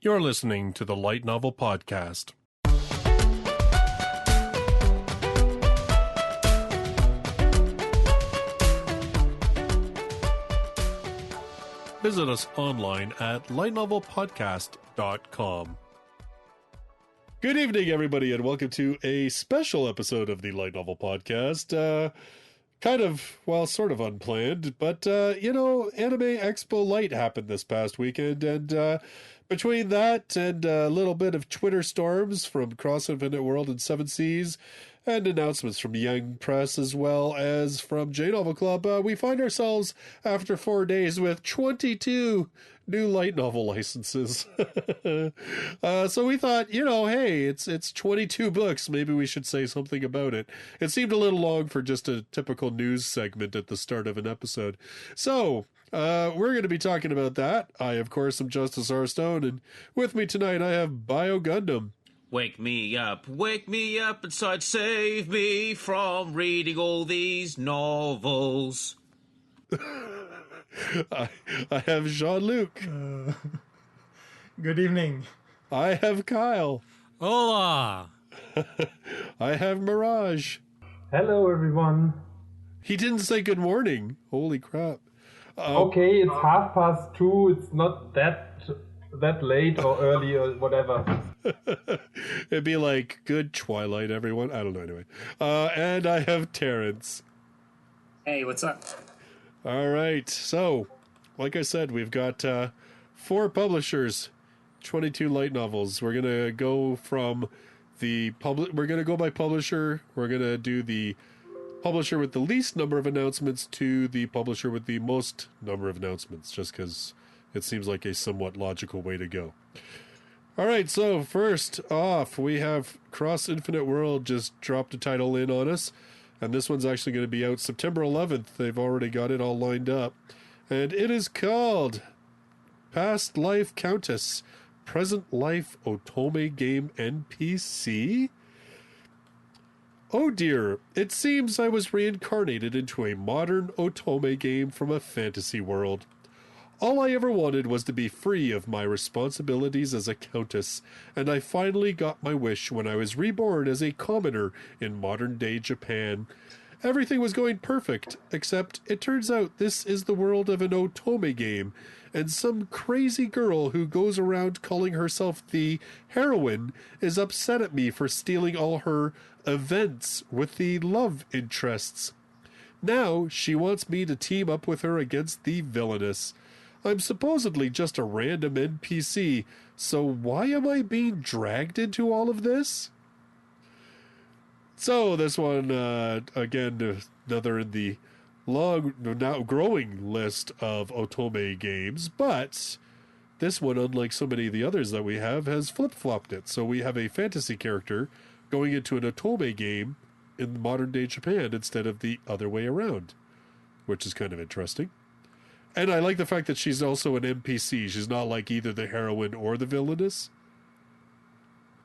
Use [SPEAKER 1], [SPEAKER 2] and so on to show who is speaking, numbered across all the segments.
[SPEAKER 1] You're listening to the Light Novel Podcast. Visit us online at lightnovelpodcast.com. Good evening, everybody, and welcome to a special episode of the Light Novel Podcast. Sort of unplanned, but, Anime Expo Lite happened this past weekend, and between that and a little bit of Twitter storms from Cross Infinite World and Seven Seas, and announcements from Young Press as well as from J-Novel Club, we find ourselves, after 4 days, with 22 new light novel licenses. So we thought, hey, it's 22 books. Maybe we should say something about it. It seemed a little long for just a typical news segment at the start of an episode. So we're going to be talking about that. I, of course, am Justus R. Stone, and with me tonight I have Bio Gundam.
[SPEAKER 2] Wake me up, inside, save me from reading all these novels.
[SPEAKER 1] I have Jean-Luc.
[SPEAKER 3] Good evening.
[SPEAKER 1] I have Kyle.
[SPEAKER 4] Hola.
[SPEAKER 1] I have Mirage.
[SPEAKER 5] Hello, everyone.
[SPEAKER 1] He didn't say good morning. Holy crap.
[SPEAKER 5] Okay, it's 2:30. It's not that late or early or whatever.
[SPEAKER 1] It'd be like, good twilight, everyone. I don't know, anyway. And I have Terrence.
[SPEAKER 6] Hey, what's up?
[SPEAKER 1] All right. So, like I said, we've got 4 publishers, 22 light novels. We're going to go from we're going to go by publisher. We're going to do the publisher with the least number of announcements to the publisher with the most number of announcements, just because it seems like a somewhat logical way to go. All right, so first off, we have Cross Infinite World just dropped a title in on us, and this one's actually going to be out September 11th. They've already got it all lined up, and it is called Past Life Countess, Present Life Otome Game NPC? Oh dear, it seems I was reincarnated into a modern Otome game from a fantasy world. All I ever wanted was to be free of my responsibilities as a countess, and I finally got my wish when I was reborn as a commoner in modern-day Japan. Everything was going perfect, except it turns out this is the world of an Otome game, and some crazy girl who goes around calling herself the heroine is upset at me for stealing all her events with the love interests. Now she wants me to team up with her against the villainess. I'm supposedly just a random NPC, so why am I being dragged into all of this? So this one, again, another in the long, now growing list of Otome games, but this one, unlike so many of the others that we have, has flip-flopped it. So we have a fantasy character going into an Otome game in modern-day Japan instead of the other way around, which is kind of interesting. And I like the fact that she's also an NPC. She's not like either the heroine or the villainess.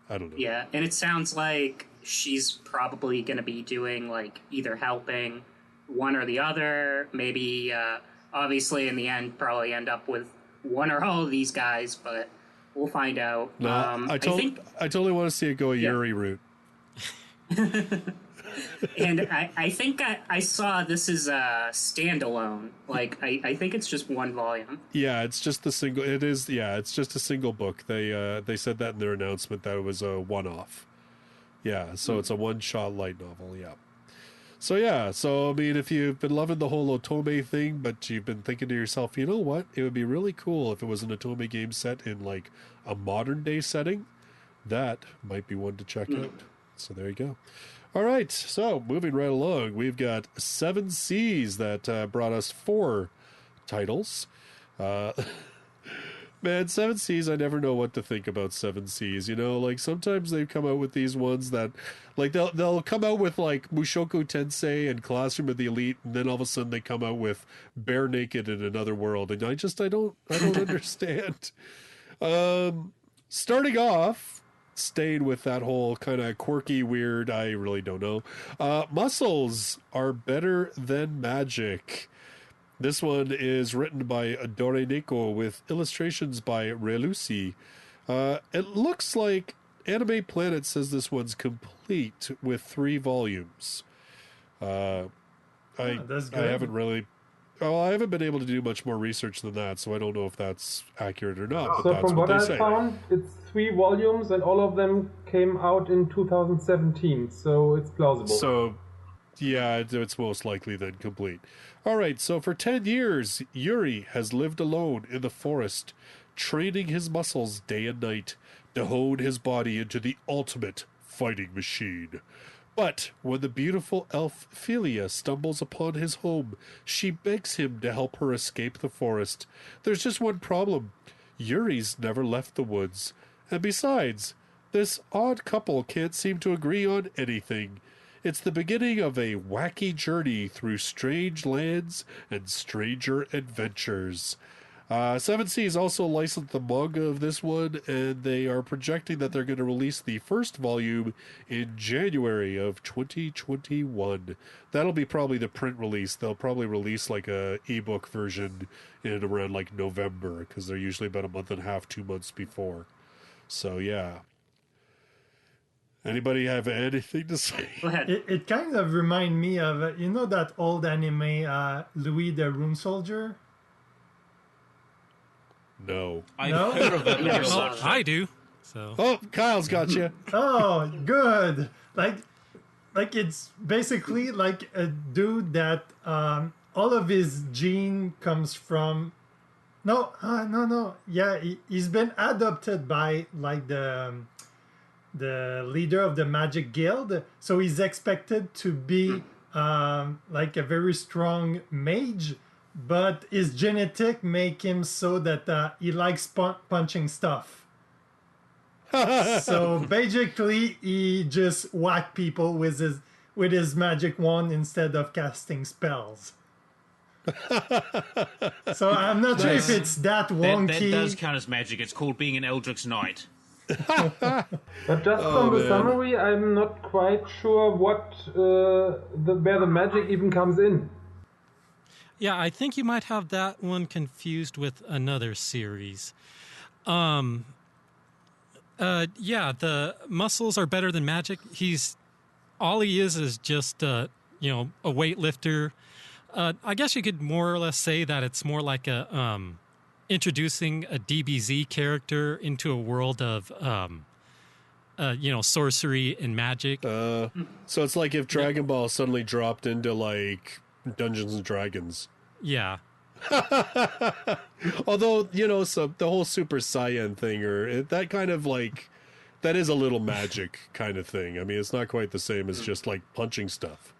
[SPEAKER 1] I don't know.
[SPEAKER 6] Yeah, and it sounds like she's probably going to be doing, like, either helping one or the other. Maybe, obviously, in the end, probably end up with one or all of these guys, but we'll find out.
[SPEAKER 1] No, I totally want to see it go a Yuri route.
[SPEAKER 6] And I think I saw this is a standalone. Like, I think it's just one volume.
[SPEAKER 1] Yeah, it's just the single. It is. Yeah, it's just a single book. They said that in their announcement that it was a one-off. Yeah, so it's a one-shot light novel. Yeah. So yeah, I mean, if you've been loving the whole Otome thing, but you've been thinking to yourself, you know what, it would be really cool if it was an Otome game set in like a modern-day setting. That might be one to check out. So there you go. All right, so moving right along, we've got Seven Seas that brought us 4 titles. Man, Seven Seas, I never know what to think about Seven Seas. Like sometimes they come out with these ones that, like they'll come out with like Mushoku Tensei and Classroom of the Elite, and then all of a sudden they come out with Bare Naked in Another World, and I don't understand. Starting off, staying with that whole kind of quirky, weird, I really don't know. Muscles Are Better Than Magic. This one is written by Dore Neko with illustrations by Relusi. It looks like Anime Planet says this one's complete with 3 volumes.
[SPEAKER 3] That's good.
[SPEAKER 1] I haven't really... Well, I haven't been able to do much more research than that, so I don't know if that's accurate or not, but
[SPEAKER 5] So
[SPEAKER 1] that's
[SPEAKER 5] from
[SPEAKER 1] what
[SPEAKER 5] what
[SPEAKER 1] they
[SPEAKER 5] I
[SPEAKER 1] say.
[SPEAKER 5] found, it's 3 volumes and all of them came out in 2017, so it's plausible.
[SPEAKER 1] So, yeah, it's most likely then complete. All right, so for 10 years, Yuri has lived alone in the forest, training his muscles day and night to hone his body into the ultimate fighting machine. But when the beautiful elf Philia stumbles upon his home, she begs him to help her escape the forest. There's just one problem. Yuri's never left the woods. And besides, this odd couple can't seem to agree on anything. It's the beginning of a wacky journey through strange lands and stranger adventures. 7 Seas also licensed the manga of this one, and they are projecting that they're going to release the first volume in January of 2021. That'll be probably the print release. They'll probably release like a ebook version in around like November, because they're usually about a month and a half, 2 months before. So yeah. Anybody have anything to say?
[SPEAKER 6] Go ahead.
[SPEAKER 3] It kind of reminds me of, you know that old anime, Louis the Rune Soldier?
[SPEAKER 1] No.
[SPEAKER 2] I've
[SPEAKER 3] No?
[SPEAKER 2] heard of it.
[SPEAKER 6] Never
[SPEAKER 2] but
[SPEAKER 6] saw
[SPEAKER 2] not-
[SPEAKER 6] it.
[SPEAKER 4] I do. So
[SPEAKER 1] Oh, Kyle's got you.
[SPEAKER 3] Oh, good. Like it's basically like a dude that all of his gene comes from. No. Yeah, he's been adopted by like the leader of the Magic Guild, so he's expected to be like a very strong mage. But his genetic make him so that he likes punching stuff. So basically, he just whack people with his magic wand instead of casting spells. So I'm not sure if it's that
[SPEAKER 2] That
[SPEAKER 3] wonky.
[SPEAKER 2] does count as magic. It's called being an Eldritch Knight.
[SPEAKER 5] But just from the
[SPEAKER 1] man.
[SPEAKER 5] summary, I'm not quite sure what where the magic even comes in.
[SPEAKER 4] yeah, I think you might have that one confused with another series. Yeah, the muscles are better than magic. All he is just a weightlifter. I guess you could more or less say that it's more like a introducing a DBZ character into a world of sorcery and magic.
[SPEAKER 1] So it's like if Dragon Ball suddenly dropped into like Dungeons and Dragons.
[SPEAKER 4] Yeah.
[SPEAKER 1] Although, so the whole Super Saiyan thing, that kind of like, that is a little magic kind of thing. I mean, it's not quite the same as just like punching stuff.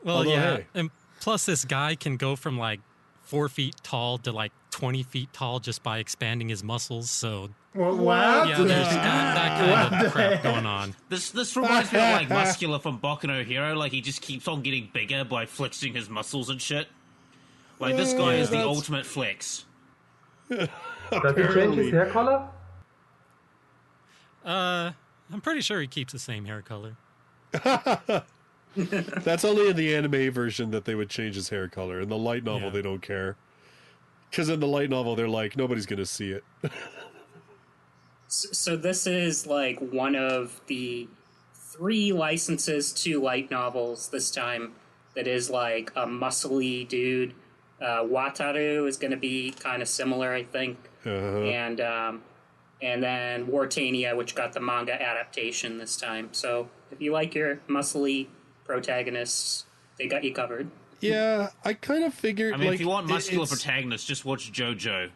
[SPEAKER 4] Well,
[SPEAKER 1] Although,
[SPEAKER 4] yeah.
[SPEAKER 1] hey.
[SPEAKER 4] And plus, this guy can go from like 4 feet tall to like 20 feet tall just by expanding his muscles. So,
[SPEAKER 3] What?
[SPEAKER 4] yeah, there's that kind of crap going on.
[SPEAKER 2] This reminds me of like Muscular from Boku no Hero. Like he just keeps on getting bigger by flexing his muscles and shit. Like this guy is the
[SPEAKER 1] that's-
[SPEAKER 2] ultimate flex.
[SPEAKER 5] Does he change his hair color?
[SPEAKER 4] I'm pretty sure he keeps the same hair color.
[SPEAKER 1] That's only in the anime version that they would change his hair color. In the light novel,
[SPEAKER 4] Yeah.
[SPEAKER 1] they don't care. Because in the light novel, they're like, nobody's going to see it.
[SPEAKER 6] So this is like one of the 3 licenses to light novels this time that is like a muscly dude. WATARU is going to be kind of similar, I think. And then Wartania, which got the manga adaptation this time. So if you like your muscly protagonists, they got you covered.
[SPEAKER 1] Yeah, I kind of figured.
[SPEAKER 2] I mean,
[SPEAKER 1] like,
[SPEAKER 2] if you want muscular
[SPEAKER 1] it's-
[SPEAKER 2] protagonists, just watch JoJo.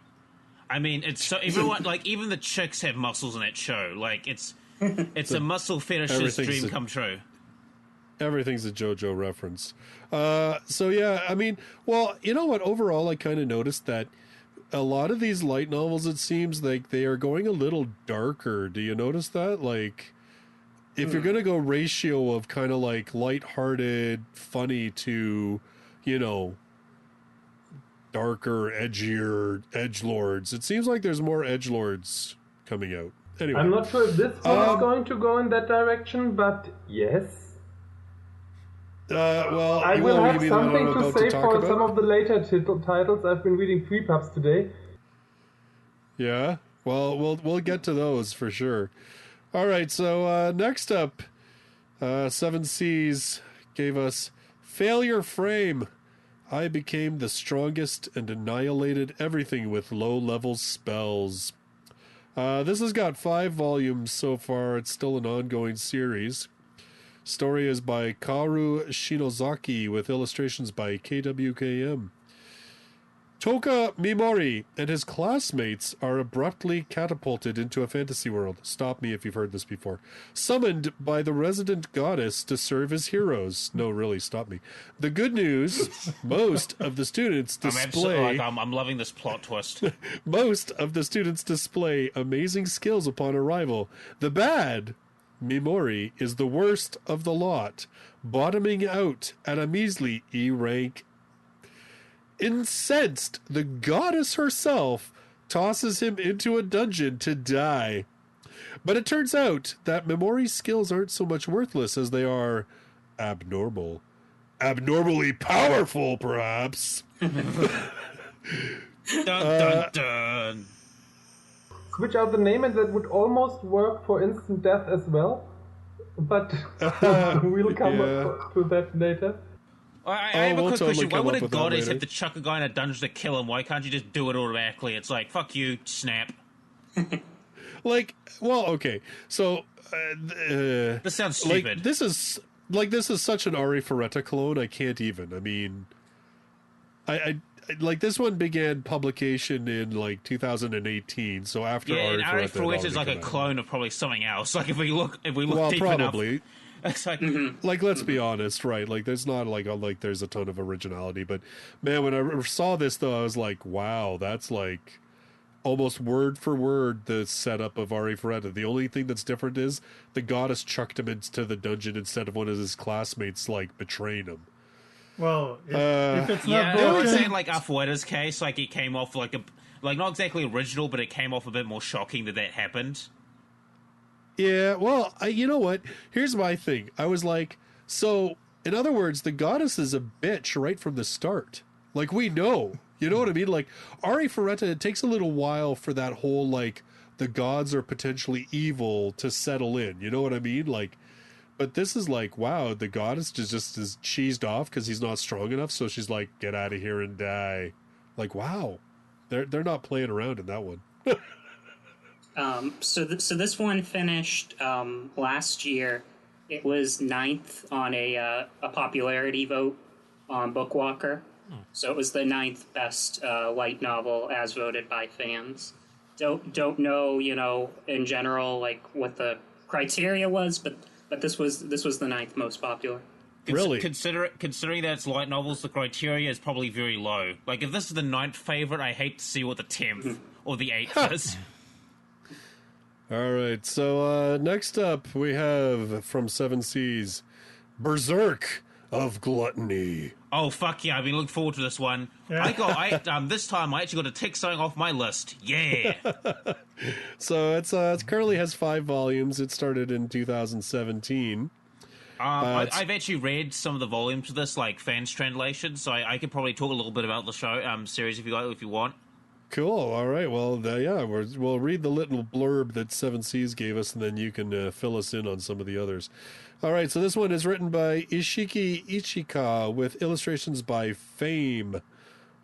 [SPEAKER 2] I mean, it's so everyone like even the chicks have muscles in that show. Like it's a muscle fetishist
[SPEAKER 1] everything's
[SPEAKER 2] dream
[SPEAKER 1] a-
[SPEAKER 2] come true.
[SPEAKER 1] Everything's a JoJo reference. So yeah, I mean, well, you know what? Overall, I kind of noticed that a lot of these light novels, it seems like they are going a little darker. Do you notice that? Like, if you're gonna go ratio of kind of like lighthearted, funny to, darker, edgier edgelords, it seems like there's more edgelords coming out. Anyway,
[SPEAKER 5] I'm not sure if this one is going to go in that direction, but yes.
[SPEAKER 1] well,
[SPEAKER 5] I
[SPEAKER 1] you
[SPEAKER 5] will
[SPEAKER 1] wanna
[SPEAKER 5] have
[SPEAKER 1] give me the one
[SPEAKER 5] something
[SPEAKER 1] I'm
[SPEAKER 5] to
[SPEAKER 1] about
[SPEAKER 5] say
[SPEAKER 1] talk
[SPEAKER 5] for
[SPEAKER 1] about?
[SPEAKER 5] some of the later titles. I've been reading Free Pubs today.
[SPEAKER 1] Yeah. Well, we'll get to those for sure. All right, so next up, Seven Seas gave us Failure Frame. I became the strongest and annihilated everything with low-level spells. This has got 5 volumes so far. It's still an ongoing series. Story is by Kaoru Shinozaki with illustrations by KWKM. Toka Mimori and his classmates are abruptly catapulted into a fantasy world. Stop me if you've heard this before. Summoned by the resident goddess to serve as heroes. No, really, stop me. The good news, most of the students display...
[SPEAKER 2] I'm loving this plot twist.
[SPEAKER 1] Most of the students display amazing skills upon arrival. The bad, Mimori, is the worst of the lot, bottoming out at a measly E rank. Incensed, the goddess herself tosses him into a dungeon to die. But it turns out that Mimori's skills aren't so much worthless as they are abnormal. Abnormally powerful, perhaps.
[SPEAKER 2] Dun, dun, dun.
[SPEAKER 5] Switch out the name and that would almost work for instant death as well. But we'll come up to that later.
[SPEAKER 2] I have a quick question. Why would a goddess
[SPEAKER 1] later.
[SPEAKER 2] have to chuck a guy in a dungeon to kill him? Why can't you just do it automatically? It's like, fuck you, snap.
[SPEAKER 1] Like, well, okay. So,
[SPEAKER 2] This sounds stupid.
[SPEAKER 1] like, this is such an Ari Ferretta clone, I can't even. I mean, I like, this one began publication in, like, 2018, so after
[SPEAKER 2] Yeah, and Ari
[SPEAKER 1] Ferretta
[SPEAKER 2] Ferretta is like a clone of probably something else. Like, if we look
[SPEAKER 1] well,
[SPEAKER 2] deep
[SPEAKER 1] probably.
[SPEAKER 2] enough... It's like,
[SPEAKER 1] Like, let's be honest, right? Like, there's not there's a ton of originality, but man, when I saw this though, I was like, wow, that's like almost word for word the setup of Ari Ferretta. The only thing that's different is the goddess chucked him into the dungeon instead of one of his classmates, like, betraying him.
[SPEAKER 3] Well, if it's
[SPEAKER 2] yeah,
[SPEAKER 3] not
[SPEAKER 2] I would
[SPEAKER 3] broken,
[SPEAKER 2] say, like, Afueta's case, like, it came off like not exactly original, but it came off a bit more shocking that happened.
[SPEAKER 1] Yeah, well, you know what? Here's my thing. I was like, so, in other words, the goddess is a bitch right from the start. Like, we know. You know what I mean? Like, Ari Ferretta, it takes a little while for that whole, like, the gods are potentially evil to settle in. You know what I mean? Like, but this is like, wow, the goddess just is cheesed off because he's not strong enough, so she's like, get out of here and die. Like, wow. They're not playing around in that one.
[SPEAKER 6] So this one finished last year. It was 9th on a popularity vote on Bookwalker. So it was the 9th best light novel as voted by fans. Don't know, in general, like, what the criteria was, but this was the 9th most popular.
[SPEAKER 1] Really?
[SPEAKER 2] Considering that it's light novels, the criteria is probably very low. Like, if this is the 9th favorite, I hate to see what the 10th or the 8th is.
[SPEAKER 1] All right, so next up we have from Seven Seas, Berserk of Gluttony.
[SPEAKER 2] Oh, fuck yeah, I've been looking forward to this one.
[SPEAKER 3] Yeah.
[SPEAKER 2] This time I actually got to tick something off my list. Yeah.
[SPEAKER 1] So it currently has 5 volumes. It started in 2017.
[SPEAKER 2] I've actually read some of the volumes of this, like, fans' translations, so I could probably talk a little bit about the show series if you want.
[SPEAKER 1] Cool. All right. Well, we'll read the little blurb that Seven Seas gave us, and then you can fill us in on some of the others. All right. So this one is written by Ishiki Ichika with illustrations by Fame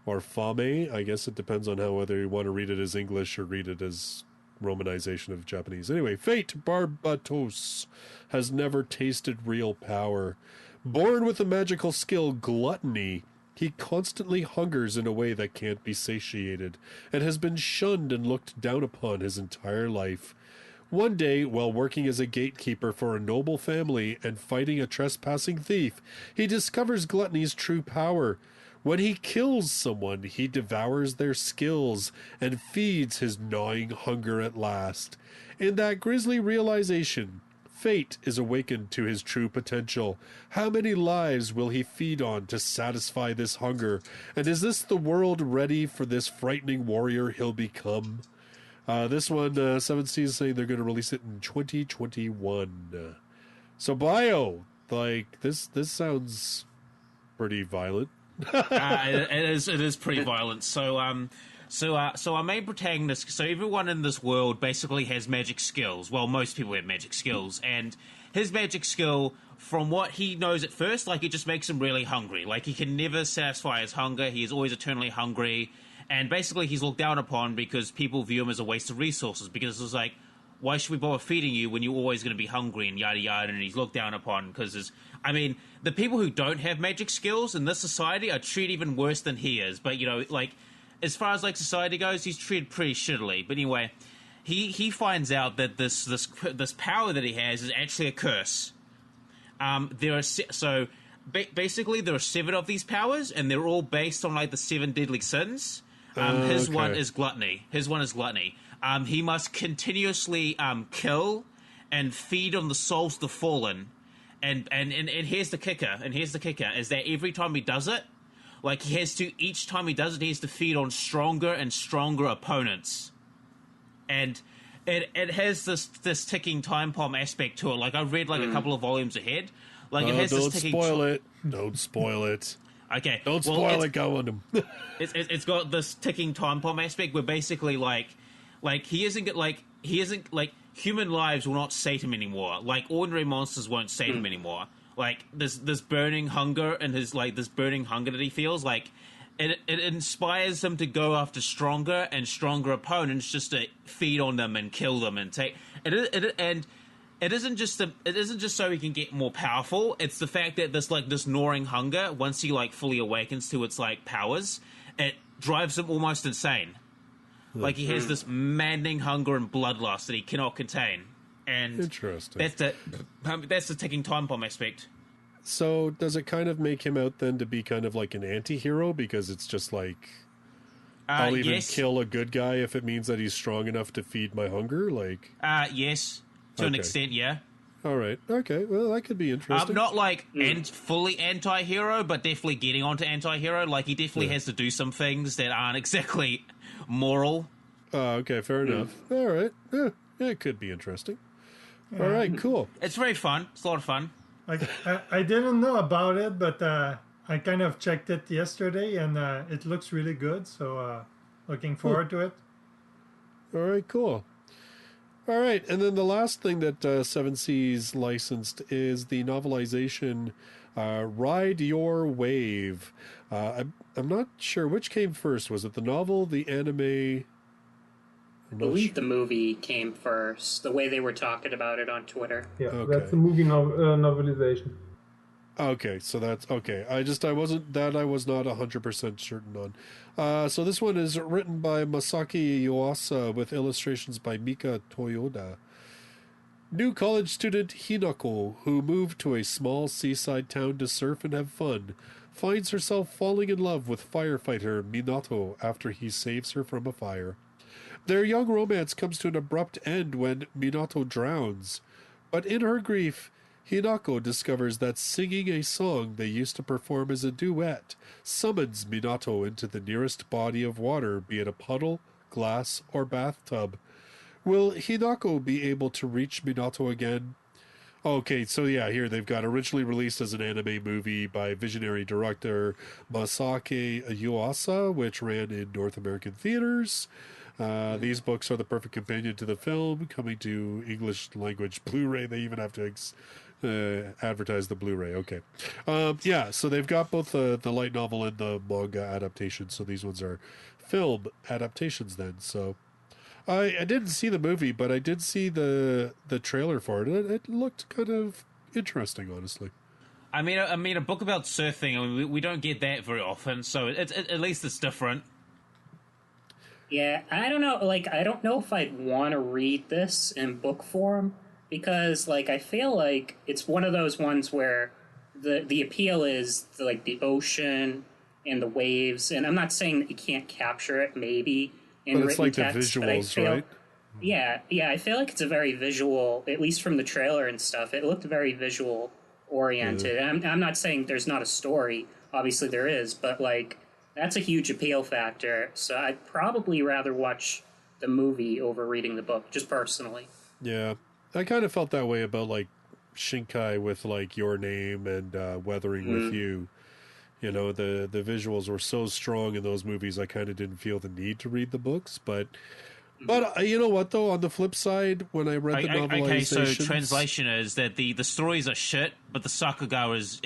[SPEAKER 1] or Fame. I guess it depends on whether you want to read it as English or read it as romanization of Japanese. Anyway, Fate Barbatos has never tasted real power. Born with the magical skill Gluttony, he constantly hungers in a way that can't be satiated, and has been shunned and looked down upon his entire life. One day, while working as a gatekeeper for a noble family and fighting a trespassing thief, he discovers Gluttony's true power. When he kills someone, he devours their skills and feeds his gnawing hunger at last. In that grisly realization, Fate is awakened to his true potential. How many lives will he feed on to satisfy this hunger? And is this the world ready for this frightening warrior he'll become? This one, Seven Seas is saying they're going to release it in 2021. So, Bio, like, this sounds pretty violent.
[SPEAKER 2] It is pretty violent. So So our main protagonist, so everyone in this world basically has magic skills. Well, most people have magic skills, and his magic skill, from what he knows at first, like, it just makes him really hungry. Like, he can never satisfy his hunger. He is always eternally hungry, and basically he's looked down upon because people view him as a waste of resources, because it's like, why should we bother feeding you when you're always going to be hungry and yada yada, and he's looked down upon because the people who don't have magic skills in this society are treated even worse than he is. But, you know, like, as far as, like, society goes, he's treated pretty shittily. But anyway, he finds out that this power that he has is actually a curse. Basically there are 7 of these powers, and they're all based on, like, the 7 deadly sins. His one is gluttony. He must continuously kill and feed on the souls of the fallen. And here's the kicker. Is that every time he does it, like, each time he does it, he has to feed on stronger and stronger opponents. And it has this ticking time bomb aspect to it. Like, I read, like, a couple of volumes ahead. Like, it has this ticking...
[SPEAKER 1] Don't spoil it.
[SPEAKER 2] Okay.
[SPEAKER 1] Don't spoil it, go on him.
[SPEAKER 2] It's got this ticking time bomb aspect where basically, like human lives will not sate him anymore. Like, ordinary monsters won't sate him anymore. Like, this burning hunger and this burning hunger that he feels, like, it inspires him to go after stronger and stronger opponents just to feed on them and kill them and take it isn't just so he can get more powerful. It's the fact that this gnawing hunger, once he, like, fully awakens to its, like, powers, it drives him almost insane. Like, he has this maddening hunger and bloodlust that he cannot contain. And
[SPEAKER 1] interesting.
[SPEAKER 2] That's the ticking time bomb aspect.
[SPEAKER 1] So does it kind of make him out then to be kind of like an anti-hero, because it's just like, I'll even kill a good guy if it means that he's strong enough to feed my hunger? Like,
[SPEAKER 2] yes. To an extent, yeah.
[SPEAKER 1] All right. Okay. Well, that could be interesting.
[SPEAKER 2] Not like fully anti-hero, but definitely getting onto anti-hero. Like, he definitely has to do some things that aren't exactly moral.
[SPEAKER 1] Okay. Fair enough. All right. Yeah, it could be interesting. All right. Cool.
[SPEAKER 2] It's very fun. It's a lot of fun.
[SPEAKER 3] I didn't know about it, but I kind of checked it yesterday, and it looks really good. So looking forward to it.
[SPEAKER 1] All right. Cool. All right, and then the last thing that Seven Seas licensed is the novelization Ride Your Wave. I'm not sure which came first. Was it the novel, the anime?
[SPEAKER 6] I believe the movie came first, the way they were talking about it on Twitter.
[SPEAKER 5] Yeah, that's a movie novelization.
[SPEAKER 1] Okay, so that's okay. I was not 100% certain on. So this one is written by Masaki Yuasa with illustrations by Mika Toyoda. New college student Hinako, who moved to a small seaside town to surf and have fun, finds herself falling in love with firefighter Minato after he saves her from a fire. Their young romance comes to an abrupt end when Minato drowns, but in her grief, Hinako discovers that singing a song they used to perform as a duet summons Minato into the nearest body of water, be it a puddle, glass, or bathtub. Will Hinako be able to reach Minato again? Okay, so yeah, here they've got originally released as an anime movie by visionary director Masaki Yuasa, which ran in North American theaters. These books are the perfect companion to the film, coming to English language Blu-ray. They even have to advertise the Blu-ray. Okay. Yeah, so they've got both the light novel and the manga adaptation. So these ones are film adaptations then. So I didn't see the movie, but I did see the trailer for it. It looked kind of interesting, honestly.
[SPEAKER 2] I mean, a book about surfing, I mean, we don't get that very often, so at least it's different.
[SPEAKER 6] Yeah, I don't know. Like, I don't know if I'd want to read this in book form, because, like, I feel like it's one of those ones where the appeal is the ocean and the waves, and I'm not saying that you can't capture it, maybe in
[SPEAKER 1] but it's
[SPEAKER 6] written
[SPEAKER 1] like
[SPEAKER 6] text,
[SPEAKER 1] the visuals, right?
[SPEAKER 6] Yeah, I feel like it's a very visual, at least from the trailer and stuff. It looked very visual oriented. And I'm not saying there's not a story. Obviously there is, but like that's a huge appeal factor. So I'd probably rather watch the movie over reading the book, just personally.
[SPEAKER 1] Yeah, I kind of felt that way about like Shinkai with like Your Name and Weathering with You. You know, the visuals were so strong in those movies, I kind of didn't feel the need to read the books. But you know what, though? On the flip side, when I read the novelizations...
[SPEAKER 2] Okay, so translation is that the stories are shit, but the Sakuga is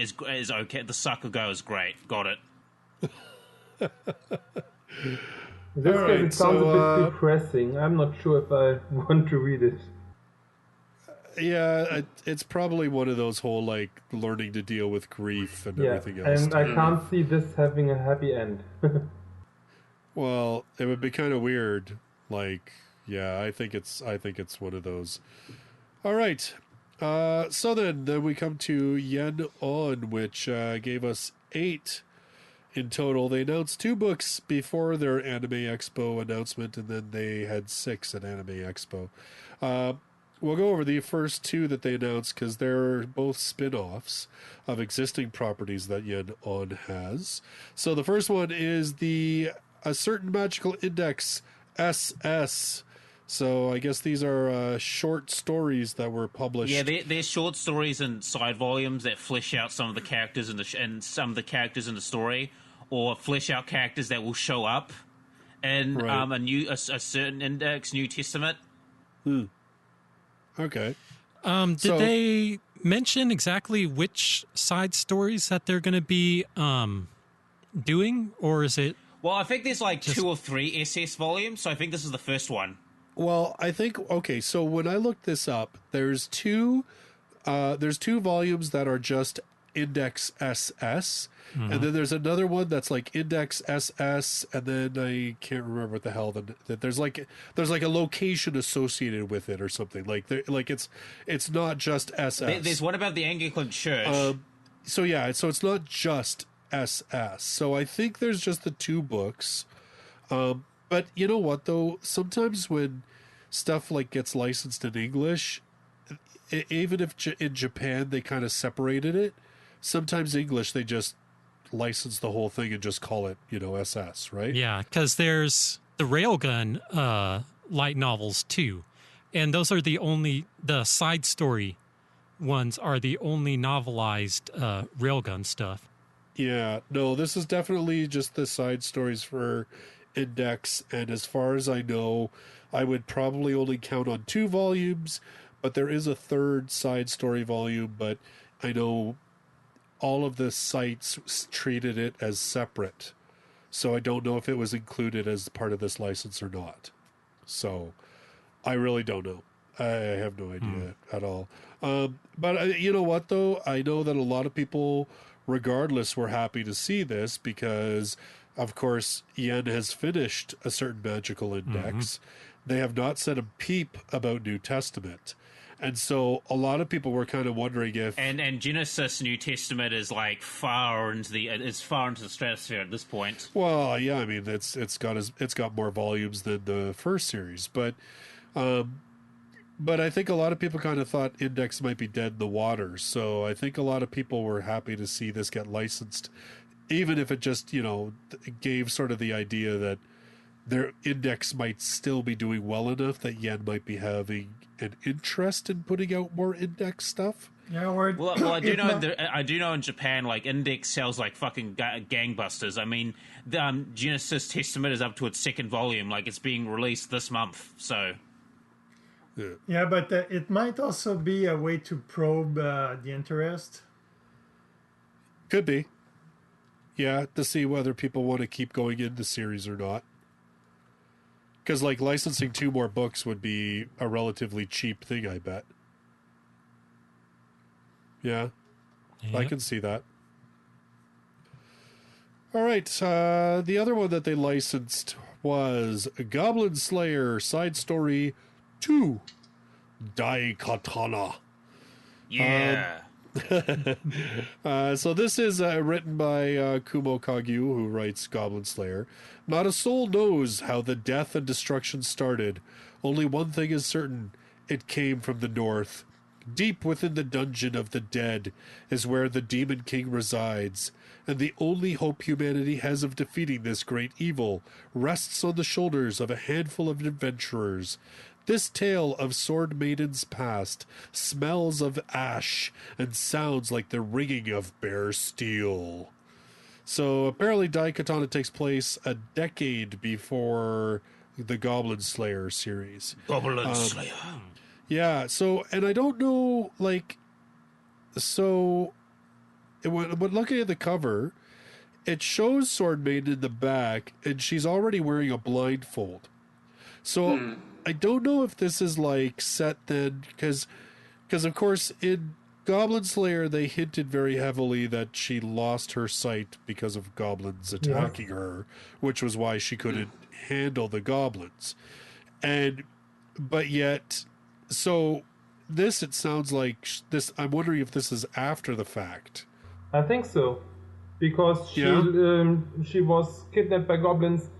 [SPEAKER 2] okay. The Sakuga is great. Got it.
[SPEAKER 5] It sounds a bit depressing. I'm not sure if I want to read it.
[SPEAKER 1] Yeah, it's probably one of those whole, like, learning to deal with grief and everything else.
[SPEAKER 5] And I can't see this having a happy end.
[SPEAKER 1] Well, it would be kind of weird. Like, yeah, I think it's one of those. All right. So then we come to Yen On, which gave us 8 in total. They announced 2 books before their Anime Expo announcement, and then they had 6 at Anime Expo. We'll go over the first 2 that they announced because they're both spin-offs of existing properties that Yen On has. So the first one is A Certain Magical Index SS. So I guess these are short stories that were published.
[SPEAKER 2] Yeah, they're short stories and side volumes that flesh out some of the characters and some of the characters in the story, or flesh out characters that will show up in a certain index, New Testament.
[SPEAKER 1] Okay.
[SPEAKER 4] Did they mention exactly which side stories that they're going to be doing, or is it?
[SPEAKER 2] Well, I think there's like 2 or 3 SS volumes, so I think this is the first one.
[SPEAKER 1] Well, I think so when I looked this up, there's two volumes that are just Index SS, and then there's another one that's like Index SS, and then I can't remember what the hell that there's like a location associated with it or something like it's not just SS.
[SPEAKER 2] There's one about the Anglican Church.
[SPEAKER 1] So it's not just SS. So I think there's just the 2 books. But you know what, though? Sometimes when stuff like gets licensed in English, even if in Japan they kind of separated it, sometimes English they just license the whole thing and just call it, SS, right?
[SPEAKER 4] Yeah, because there's the Railgun light novels too, and those are the side story ones are the only novelized Railgun stuff.
[SPEAKER 1] Yeah, no, this is definitely just the side stories for Index, and as far as I know, I would probably only count on 2 volumes, but there is a 3rd side story volume, but I know all of the sites treated it as separate, so I don't know if it was included as part of this license or not. So I really don't know. I have no idea at all. But you know what, though? I know that a lot of people, regardless, were happy to see this because, of course, Yen has finished A Certain Magical Index. They have not said a peep about New Testament. And so a lot of people were kind of wondering if...
[SPEAKER 2] And Genesis New Testament is like far into the stratosphere at this point.
[SPEAKER 1] Well, yeah, I mean, it's got more volumes than the first series. But I think a lot of people kind of thought Index might be dead in the water. So I think a lot of people were happy to see this get licensed, even if it just, gave sort of the idea that their Index might still be doing well enough that Yen might be having an interest in putting out more Index stuff.
[SPEAKER 3] Yeah,
[SPEAKER 2] well, I do know. I do know in Japan, like Index sells like fucking gangbusters. I mean, Genesis Testament is up to its 2nd volume. Like it's being released this month. So,
[SPEAKER 3] yeah, but it might also be a way to probe the interest.
[SPEAKER 1] Could be. Yeah, to see whether people want to keep going in the series or not. Because, like, licensing 2 more books would be a relatively cheap thing, I bet. Yeah, yep. I can see that. All right, the other one that they licensed was Goblin Slayer Side Story 2, Dai Katana.
[SPEAKER 2] Yeah.
[SPEAKER 1] So this is written by Kumo Kagyu, who writes Goblin Slayer. Not a soul knows how the death and destruction started. Only one thing is certain. It came from the north. Deep within the dungeon of the dead is where the Demon King resides, and the only hope humanity has of defeating this great evil rests on the shoulders of a handful of adventurers. This tale of Sword Maiden's past smells of ash and sounds like the ringing of bare steel. So apparently Daikatana takes place a decade before the Goblin Slayer series.
[SPEAKER 2] Goblin Slayer.
[SPEAKER 1] Yeah, so, and I don't know, like, so, when looking at the cover, it shows Sword Maiden in the back, and she's already wearing a blindfold. So, I don't know if this is, like, set then, because of course, in Goblin Slayer, they hinted very heavily that she lost her sight because of goblins attacking her, which was why she couldn't handle the goblins. But yet, so this, it sounds like this, I'm wondering if this is after the fact.
[SPEAKER 5] I think so, because she was kidnapped by goblins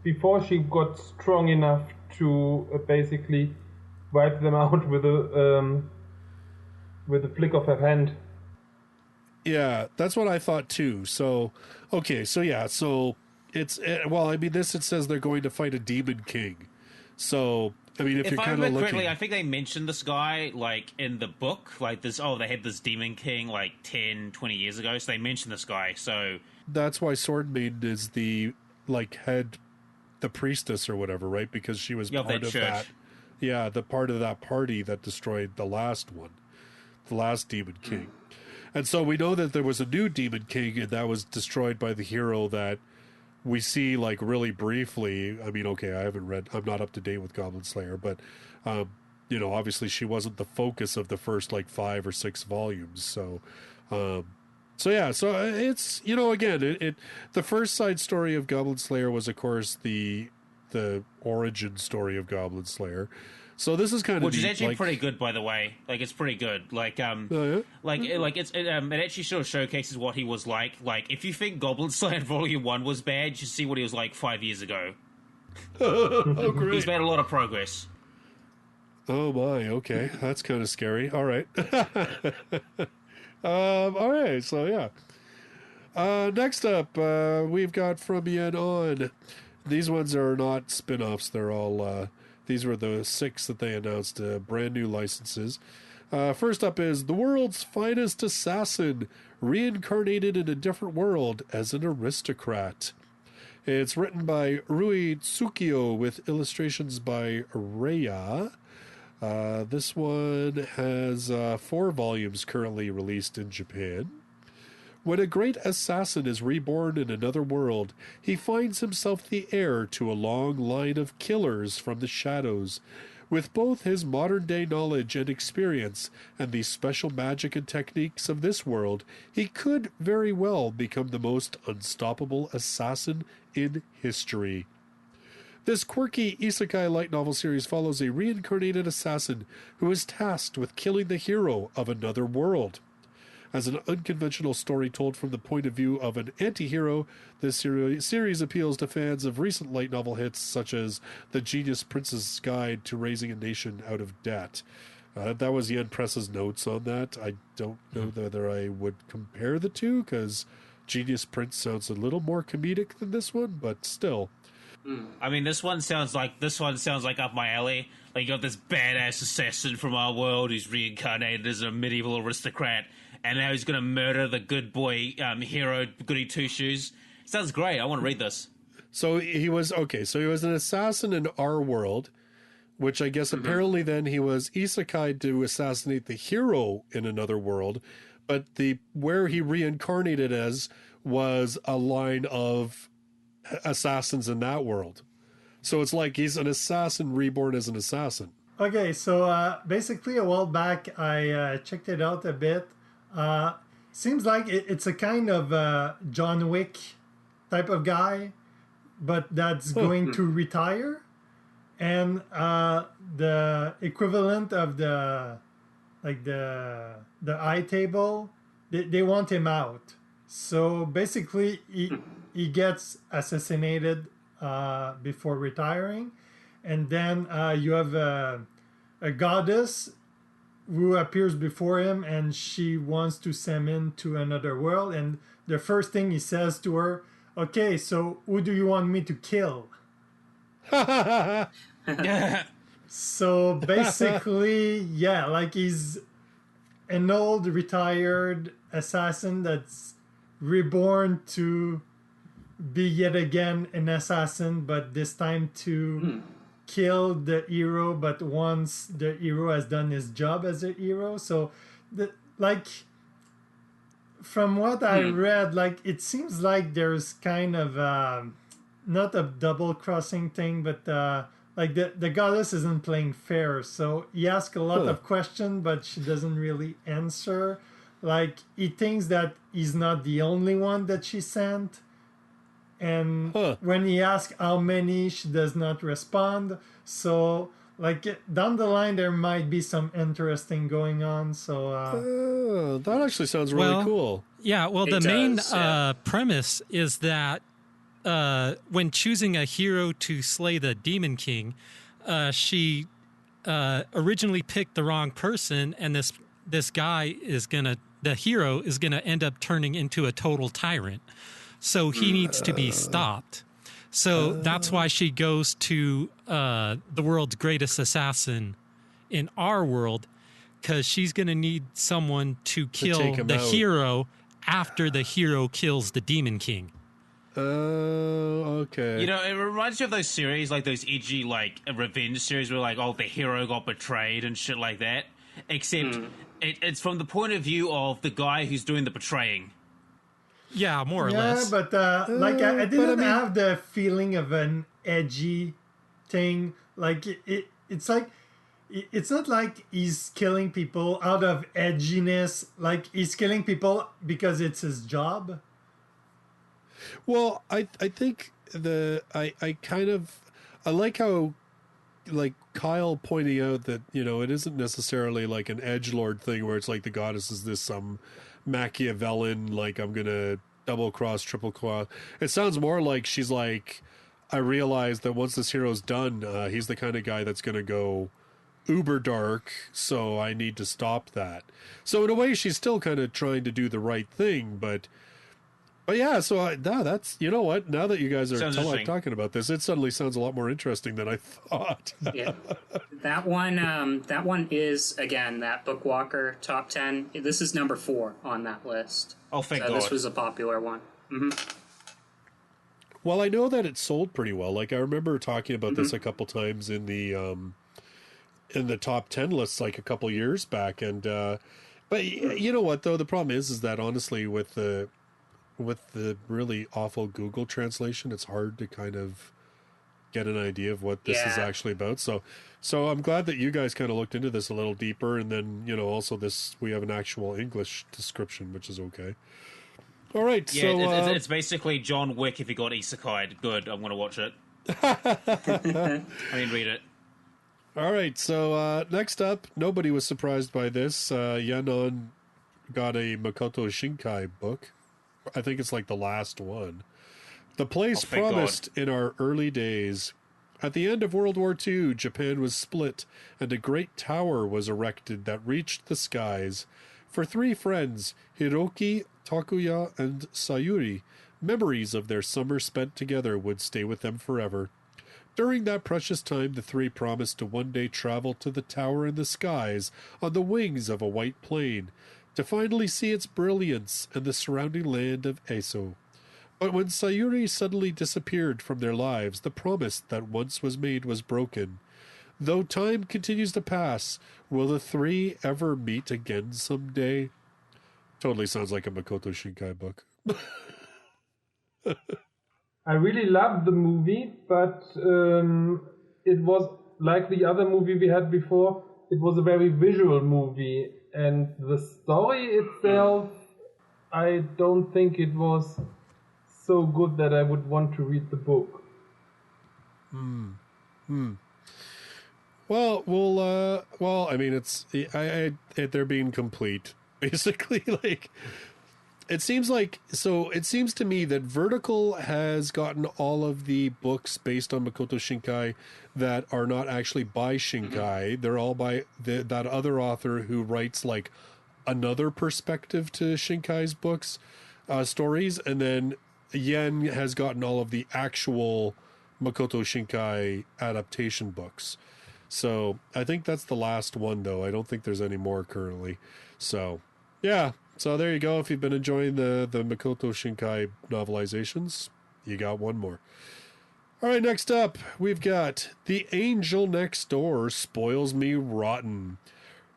[SPEAKER 5] before she got strong enough to basically wipe them out with a flick of her hand.
[SPEAKER 1] Yeah, that's what I thought too. So, okay, so yeah, so well, I mean, this, it says they're going to fight a demon king. So, I mean, if you're
[SPEAKER 2] I
[SPEAKER 1] kind of
[SPEAKER 2] remember
[SPEAKER 1] looking,
[SPEAKER 2] correctly, I think they mentioned this guy, like, in the book. Like, this, they had this demon king, like, 10, 20 years ago, so they mentioned this guy, so...
[SPEAKER 1] That's why Sword Maiden is the, like, the priestess or whatever, right? Because she was part of that. Yeah, the part of that party that destroyed the last one. The last Demon King. And so we know that there was a new Demon King, and that was destroyed by the hero that we see, like, really briefly. I mean, okay, I'm not up to date with Goblin Slayer, but, you know, obviously she wasn't the focus of the first, like, 5 or 6 volumes. So yeah, so it's, you know, again, the first side story of Goblin Slayer was, of course, the origin story of Goblin Slayer. So this is kind of
[SPEAKER 2] which
[SPEAKER 1] neat,
[SPEAKER 2] is actually pretty good, by the way. Like, it's pretty good. Like, it actually sort of showcases what he was like. Like, if you think Goblin Slayer Volume 1 was bad, you should see what he was like 5 years ago.
[SPEAKER 1] Oh, great.
[SPEAKER 2] He's made a lot of progress.
[SPEAKER 1] Oh my, okay. That's kind of scary. All right. All right, so yeah. Next up, we've got From Yen On. These ones are not spin-offs. They're all... These were the 6 that they announced, brand new licenses. First up is The World's Finest Assassin, reincarnated in a different world as an aristocrat. It's written by Rui Tsukio with illustrations by Raya. This one has 4 volumes currently released in Japan. When a great assassin is reborn in another world, he finds himself the heir to a long line of killers from the shadows. With both his modern-day knowledge and experience and the special magic and techniques of this world, he could very well become the most unstoppable assassin in history. This quirky isekai light novel series follows a reincarnated assassin who is tasked with killing the hero of another world. As an unconventional story told from the point of view of an anti-hero, this series appeals to fans of recent light novel hits such as The Genius Prince's Guide to Raising a Nation Out of Debt. That was Yen Press's notes on that. I don't know whether I would compare the two, because Genius Prince sounds a little more comedic than this one, but still.
[SPEAKER 2] I mean, this one sounds like up my alley. Like, you got this badass assassin from our world who's reincarnated as a medieval aristocrat, and now he's going to murder the good boy hero, Goody Two Shoes. Sounds great. I want to read this.
[SPEAKER 1] So he was an assassin in our world, which I guess apparently then he was isekai to assassinate the hero in another world, but where he reincarnated as was a line of assassins in that world. So it's like he's an assassin reborn as an assassin.
[SPEAKER 3] Okay, so basically a while back I checked it out a bit. Seems like it's a kind of John Wick type of guy, but that's going to retire. And the equivalent of the eye table, they want him out. So basically he gets assassinated before retiring, and then you have a goddess who appears before him, and she wants to send him to another world. And the first thing he says to her, "Okay, so who do you want me to kill?" So basically, like he's an old retired assassin that's reborn to be yet again an assassin, but this time to kill the hero. But once the hero has done his job as a hero, so like from what I read, like it seems like there's kind of not a double crossing thing, but like the goddess isn't playing fair. So he asks a lot of questions, but she doesn't really answer. Like he thinks that he's not the only one that she sent. And when he asks how many, she does not respond. So, like, down the line, there might be some interesting going on. So,
[SPEAKER 1] that actually sounds really cool.
[SPEAKER 4] Yeah, well, the main premise is that when choosing a hero to slay the Demon King, she originally picked the wrong person, and this guy the hero is gonna end up turning into a total tyrant. So he needs to be stopped. So that's why she goes to the world's greatest assassin in our world, because she's going to need someone to kill the hero after the hero kills the Demon King.
[SPEAKER 1] Oh, okay.
[SPEAKER 2] You know, it reminds me of those series, like those edgy, like, revenge series where, like, oh, the hero got betrayed and shit like that. Except it's from the point of view of the guy who's doing the betraying.
[SPEAKER 4] Yeah, more or less.
[SPEAKER 3] Yeah, but like I didn't have the feeling of an edgy thing. Like it's like it's not like he's killing people out of edginess. Like he's killing people because it's his job.
[SPEAKER 1] Well, I think I like how, like, Kyle pointing out that, you know, it isn't necessarily like an edgelord thing where it's like the goddess is this Machiavellian, like, I'm gonna double cross, triple cross. It sounds more like she's like, I realize that once this hero's done, he's the kind of guy that's gonna go uber dark, so I need to stop that. So in a way, she's still kind of trying to do the right thing, but yeah, so that's, you know what, now that you guys are talking about this, it suddenly sounds a lot more interesting than I thought.
[SPEAKER 6] Yeah, that one is, again, that Bookwalker top 10. This is number 4 on that list.
[SPEAKER 2] Oh, thank God.
[SPEAKER 6] This was a popular one.
[SPEAKER 1] Well, I know that it sold pretty well. Like, I remember talking about this a couple times in the top 10 lists, like, a couple years back. And but you know what, though, the problem is that honestly with the really awful Google translation, it's hard to kind of get an idea of what this is actually about. So I'm glad that you guys kind of looked into this a little deeper, and then, you know, also we have an actual English description, which is okay. All right.
[SPEAKER 2] Yeah, so it's basically John Wick if he got isekai'd. Good, I'm going to watch it. I mean, read it.
[SPEAKER 1] All right. So next up, nobody was surprised by this. Yanon got a Makoto Shinkai book. I think it's like the last one. The place promised in our early days. At the end of World War II, Japan was split, and a great tower was erected that reached the skies. For 3 friends, Hiroki, Takuya, and Sayuri, memories of their summer spent together would stay with them forever. During that precious time, the 3 promised to one day travel to the tower in the skies on the wings of a white plane, to finally see its brilliance and the surrounding land of Eso. But when Sayuri suddenly disappeared from their lives, the promise that once was made was broken. Though time continues to pass, will the 3 ever meet again someday? Totally sounds like a Makoto Shinkai book.
[SPEAKER 5] I really loved the movie, but it was like the other movie we had before. It was a very visual movie. And the story itself, I don't think it was so good that I would want to read the book.
[SPEAKER 1] Well, I mean, they're being complete, basically. Like, it seems to me that Vertical has gotten all of the books based on Makoto Shinkai that are not actually by Shinkai. They're all by that other author who writes like another perspective to Shinkai's books, stories. And then Yen has gotten all of the actual Makoto Shinkai adaptation books. So I think that's the last one, though. I don't think there's any more currently. So, yeah. So there you go. If you've been enjoying the Makoto Shinkai novelizations, you got one more. All right, next up, we've got The Angel Next Door Spoils Me Rotten.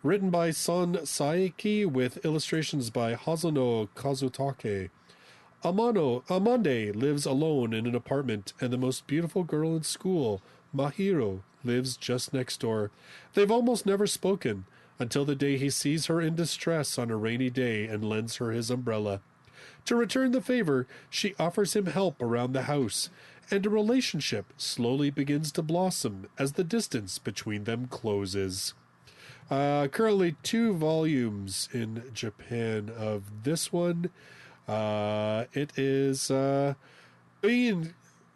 [SPEAKER 1] Written by Son Saeki with illustrations by Hazuno Kazutake. Amande lives alone in an apartment, and the most beautiful girl in school, Mahiro, lives just next door. They've almost never spoken, until the day he sees her in distress on a rainy day and lends her his umbrella. To return the favor, she offers him help around the house, and a relationship slowly begins to blossom as the distance between them closes. Currently 2 volumes in Japan of this one. It is being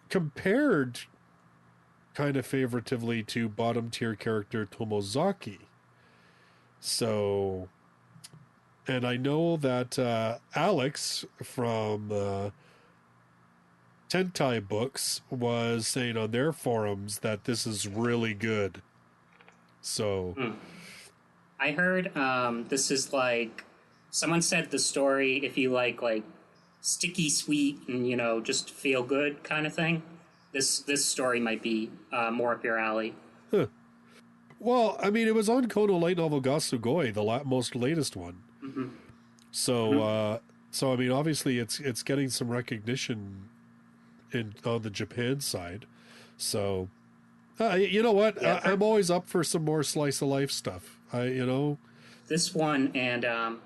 [SPEAKER 1] compared kind of favoritively to bottom tier character Tomozaki. So, and I know that Alex from Tentai Books was saying on their forums that this is really good. So,
[SPEAKER 6] I heard this is like, someone said the story, if you like sticky sweet and, you know, just feel good kind of thing, this story might be more up your alley.
[SPEAKER 1] Huh. Well, I mean, it was on Kono light novel Gasugoi, the most latest one.
[SPEAKER 6] Mm-hmm.
[SPEAKER 1] So, so I mean, obviously, it's getting some recognition on the Japan side. So, you know what?
[SPEAKER 6] Yeah,
[SPEAKER 1] I'm always up for some more slice of life stuff.
[SPEAKER 6] This one and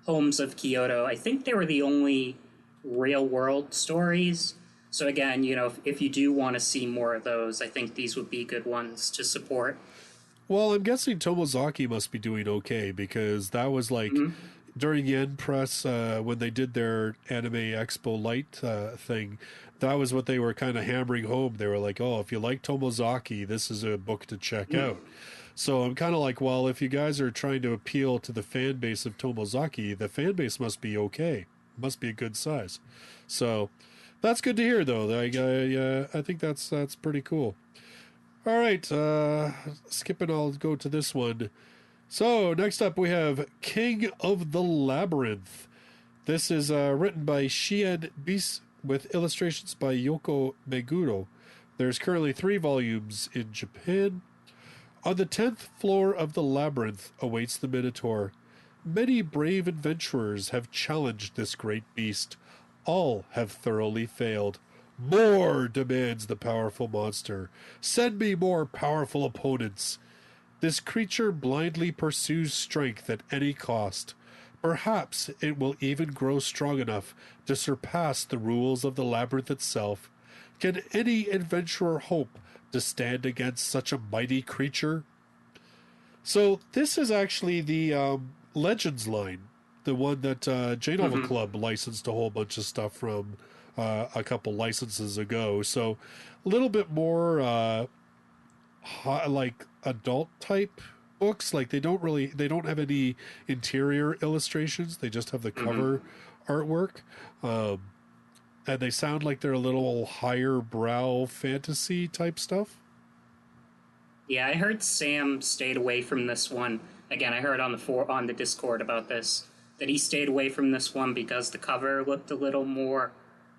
[SPEAKER 6] Homes of Kyoto, I think they were the only real world stories. So again, you know, if you do want to see more of those, I think these would be good ones to support.
[SPEAKER 1] Well, I'm guessing Tomozaki must be doing okay, because that was like during Yen Press when they did their Anime Expo Lite thing. That was what they were kind of hammering home. They were like, "Oh, if you like Tomozaki, this is a book to check out." So I'm kind of like, well, if you guys are trying to appeal to the fan base of Tomozaki, the fan base must be okay. Must be a good size. So that's good to hear, though. I think that's pretty cool. All right, skipping, I'll go to this one. So next up, we have King of the Labyrinth. This is written by Shien Bis with illustrations by Yoko Meguro. There's currently 3 volumes in Japan. On the 10th floor of the labyrinth awaits the Minotaur. Many brave adventurers have challenged this great beast. All have thoroughly failed. More, demands the powerful monster. Send me more powerful opponents. This creature blindly pursues strength at any cost. Perhaps it will even grow strong enough to surpass the rules of the labyrinth itself. Can any adventurer hope to stand against such a mighty creature? So this is actually the Legends line, the one that J-Novel Club licensed a whole bunch of stuff from a couple licenses ago. So a little bit more like adult type books. Like they don't have any interior illustrations. They just have the cover artwork. And they sound like they're a little higher brow fantasy type stuff.
[SPEAKER 6] Yeah, I heard Sam stayed away from this one. Again, I heard on the Discord about this, that he stayed away from this one because the cover looked a little more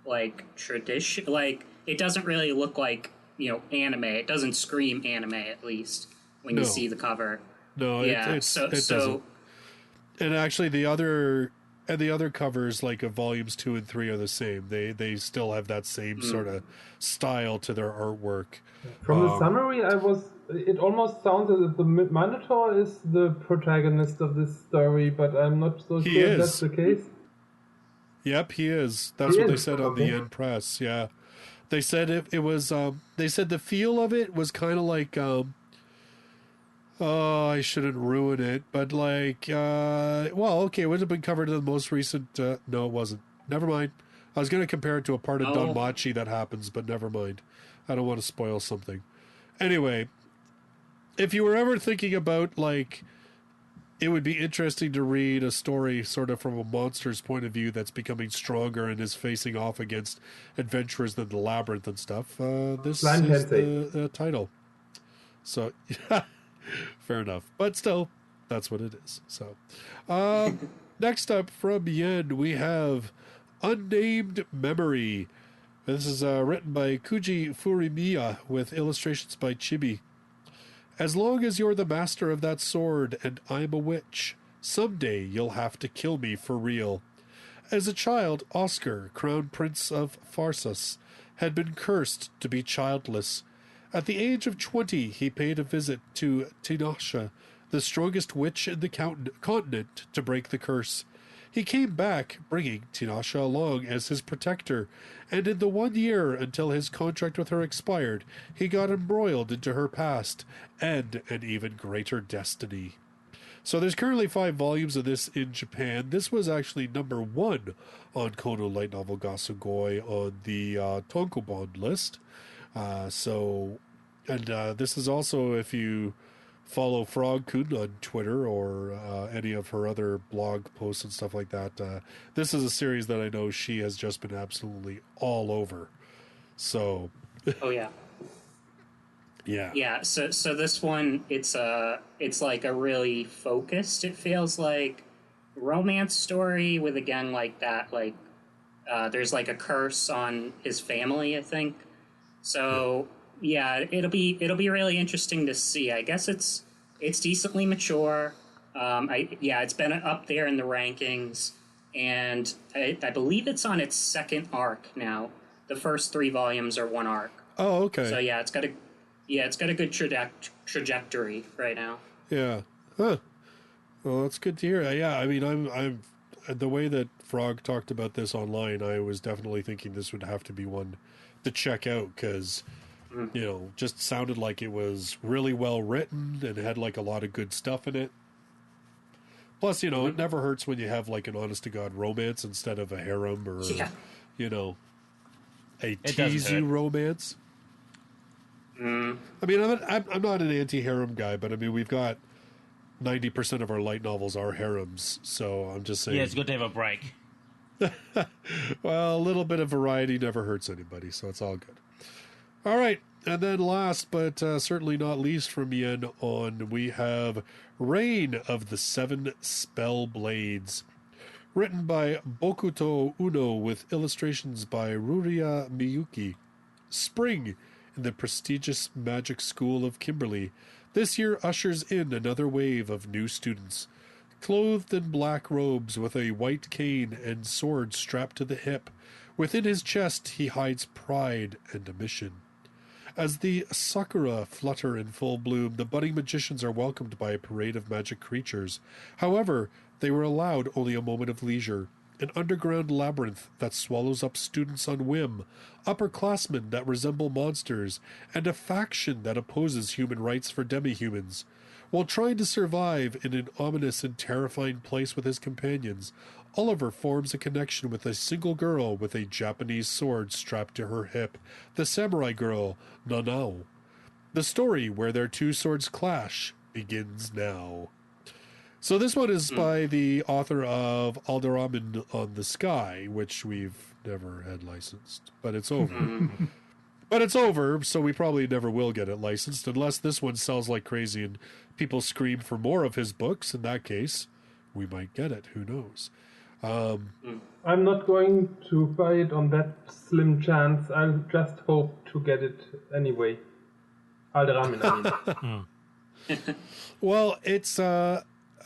[SPEAKER 6] like tradition. Like, it doesn't really look like, you know, anime. It doesn't scream anime, at least, when you see the cover.
[SPEAKER 1] No,
[SPEAKER 6] yeah,
[SPEAKER 1] it doesn't. And actually, the other covers, like of volumes 2 and 3, are the same. They still have that same sort of style to their artwork.
[SPEAKER 5] From the summary, it almost sounds as if the Minotaur is the protagonist of this story, but I'm not so sure if that's the case.
[SPEAKER 1] Yep, he is. That's what they said on the end press. Yeah, they said it was. They said the feel of it was kind of like. Oh, I shouldn't ruin it, but like, well, okay, it would have been covered in the most recent. No, it wasn't. Never mind. I was going to compare it to a part of Danmachi that happens, but never mind. I don't want to spoil something. Anyway, if you were ever thinking about, like, it would be interesting to read a story sort of from a monster's point of view that's becoming stronger and is facing off against adventurers in the labyrinth and stuff, this is the title. So, fair enough. But still, that's what it is. So, Next up from Yen, we have Unnamed Memory. This is written by Kuji Furimiya with illustrations by Chibi. As long as you're the master of that sword and I'm a witch, someday you'll have to kill me for real. As a child, Oscar, Crown Prince of Pharsos, had been cursed to be childless. At the age of 20, he paid a visit to Tinashe, the strongest witch in the continent, to break the curse. He came back, bringing Tinashe along as his protector, and in the 1 year until his contract with her expired, he got embroiled into her past and an even greater destiny. So there's currently 5 volumes of this in Japan. This was actually number 1 on Kono Light Novel Gasugoi on the Tonkobon list. This is also, if you follow Frog-kun on Twitter or any of her other blog posts and stuff like that, this is a series that I know she has just been absolutely all over. So...
[SPEAKER 6] Oh, yeah.
[SPEAKER 1] Yeah.
[SPEAKER 6] Yeah, so this one, it's like a really focused, it feels like, romance story with, again, like that, like, there's like a curse on his family, I think. So, yeah, it'll be really interesting to see. I guess it's decently mature. It's been up there in the rankings, and I believe it's on its second arc now. The first 3 volumes are 1 arc.
[SPEAKER 1] Oh, okay.
[SPEAKER 6] So yeah, it's got a good trajectory right now.
[SPEAKER 1] Yeah. Huh. Well, that's good to hear. Yeah, I mean, I'm the way that Frog talked about this online, I was definitely thinking this would have to be one to check out because, you know, just sounded like it was really well written and had like a lot of good stuff in it. Plus, you know, it never hurts when you have like an honest to God romance instead of a harem or, you know, a tease you romance. I mean, I'm not an anti-harem guy, but I mean, we've got 90% of our light novels are harems, so I'm just saying.
[SPEAKER 2] Yeah, it's good to have a break.
[SPEAKER 1] Well, a little bit of variety never hurts anybody, so it's all good. All right, and then last but certainly not least from Yen on, we have Reign of the 7 Spellblades, written by Bokuto Uno with illustrations by Ruria Miyuki. Spring in the prestigious magic school of Kimberley this year ushers in another wave of new students. Clothed in black robes with a white cane and sword strapped to the hip, within his chest he hides pride and a mission. As the sakura flutter in full bloom, the budding magicians are welcomed by a parade of magic creatures. However, they were allowed only a moment of leisure. An underground labyrinth that swallows up students on whim, upperclassmen that resemble monsters, and a faction that opposes human rights for demi-humans. While trying to survive in an ominous and terrifying place with his companions, Oliver forms a connection with a single girl with a Japanese sword strapped to her hip, the samurai girl, Nanao. The story where their 2 swords clash begins now. So this one is by the author of Alderamin on the Sky, which we've never had licensed, but it's over. But it's over, so we probably never will get it licensed unless this one sells like crazy and people scream for more of his books. In that case, we might get it. Who knows?
[SPEAKER 5] I'm not going to buy it on that slim chance. I'll just hope to get it anyway. Alderamin, I mean.
[SPEAKER 1] Well, it's...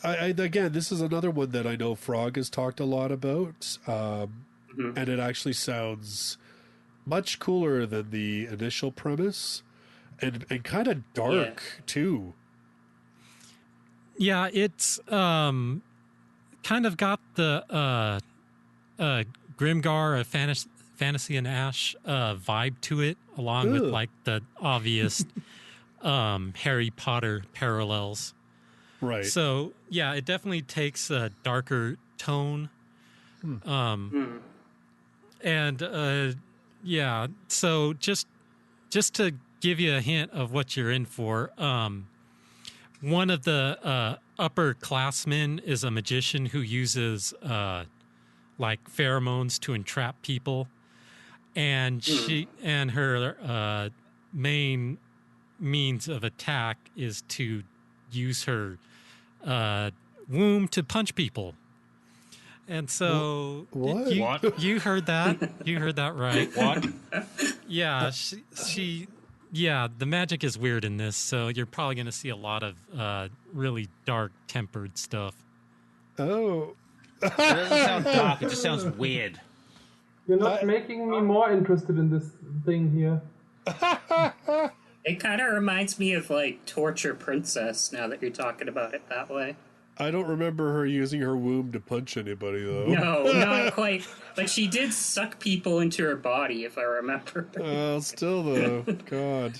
[SPEAKER 1] again, this is another one that I know Frog has talked a lot about, and it actually sounds much cooler than the initial premise, and kind of dark too.
[SPEAKER 4] Yeah, it's kind of got the Grimgar of Fantasy and Ash vibe to it, along with like the obvious Harry Potter parallels.
[SPEAKER 1] Right.
[SPEAKER 4] So, yeah, it definitely takes a darker tone. And, yeah, so just to give you a hint of what you're in for, one of the upperclassmen is a magician who uses, like, pheromones to entrap people. And her main means of attack is to use her womb to punch people. And so
[SPEAKER 1] What?
[SPEAKER 4] You heard that? You heard that right?
[SPEAKER 2] What?
[SPEAKER 4] Yeah, yeah, the magic is weird in this, so you're probably going to see a lot of really dark tempered stuff.
[SPEAKER 1] Oh.
[SPEAKER 2] It doesn't sound dark. It just sounds weird.
[SPEAKER 5] You're not making me more interested in this thing here.
[SPEAKER 6] It kind of reminds me of, like, Torture Princess, now that you're talking about it that way.
[SPEAKER 1] I don't remember her using her womb to punch anybody, though.
[SPEAKER 6] No, not quite. But she did suck people into her body, if I remember.
[SPEAKER 1] Still, though. God.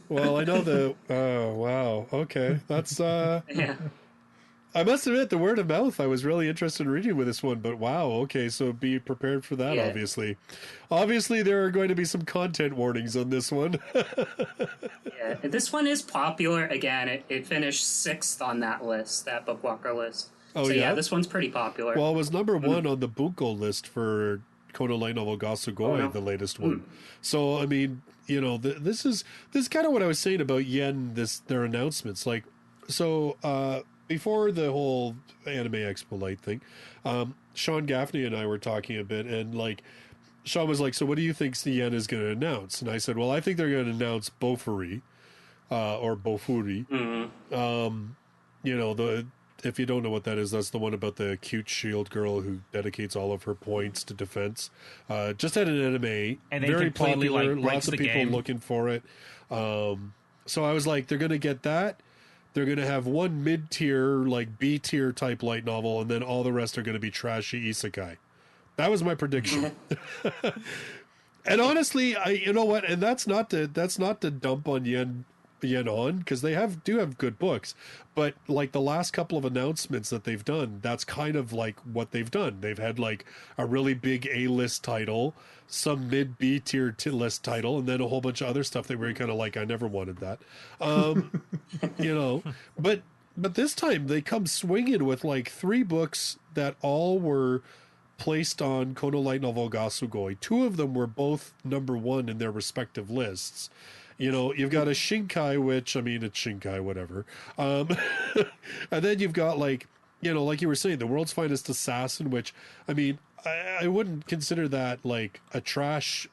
[SPEAKER 1] Well, I know the... Oh, wow. Okay. That's...
[SPEAKER 6] Yeah.
[SPEAKER 1] I must admit, the word of mouth, I was really interested in reading with this one, but wow, okay, so be prepared for that,
[SPEAKER 6] Yeah.
[SPEAKER 1] obviously. Obviously, there are going to be some content warnings on this one.
[SPEAKER 6] Yeah, this one is popular. Again, it finished 6th on that list, that Bookwalker list.
[SPEAKER 1] Oh,
[SPEAKER 6] so
[SPEAKER 1] yeah?
[SPEAKER 6] this one's pretty popular.
[SPEAKER 1] Well, it was number 1 on the Bunko list for Kono Light Novel Gasugoi,
[SPEAKER 6] Oh, no.
[SPEAKER 1] the latest one. So, I mean, you know, this is kind of what I was saying about Yen, their announcements. Like, so, before the whole Anime Expo Lite thing, Sean Gaffney and I were talking a bit, and like Sean was like, "So what do you think Yen is going to announce?" And I said, "Well, I think they're going to announce Bofuri, or Bofuri. You know, if you don't know what that is, that's the one about the cute shield girl who dedicates all of her points to defense. Just had an anime,
[SPEAKER 2] And they
[SPEAKER 1] very
[SPEAKER 2] completely,
[SPEAKER 1] popular,
[SPEAKER 2] like, breaks
[SPEAKER 1] lots of
[SPEAKER 2] the
[SPEAKER 1] people
[SPEAKER 2] game.
[SPEAKER 1] looking for it. So I was like, they're going to get that. They're going to have one mid-tier, like B-tier type light novel, and then all the rest are going to be trashy isekai. That was my prediction. And honestly, you know what? And that's not to dump on Yen on, because they do have good books, but like the last couple of announcements that they've done, that's kind of like what they've done. They've had like a really big A-list title, some mid B-tier list title, and then a whole bunch of other stuff that were kind of like, I never wanted that. You know, but this time they come swinging with like 3 books that all were placed on Kono Light Novel Gasugoi. 2 of them were both number 1 in their respective lists. You know, you've got a Shinkai, which, I mean, it's Shinkai, whatever. And then you've got, like, you know, like you were saying, The World's Finest Assassin, which, I mean, I wouldn't consider that, like, a trash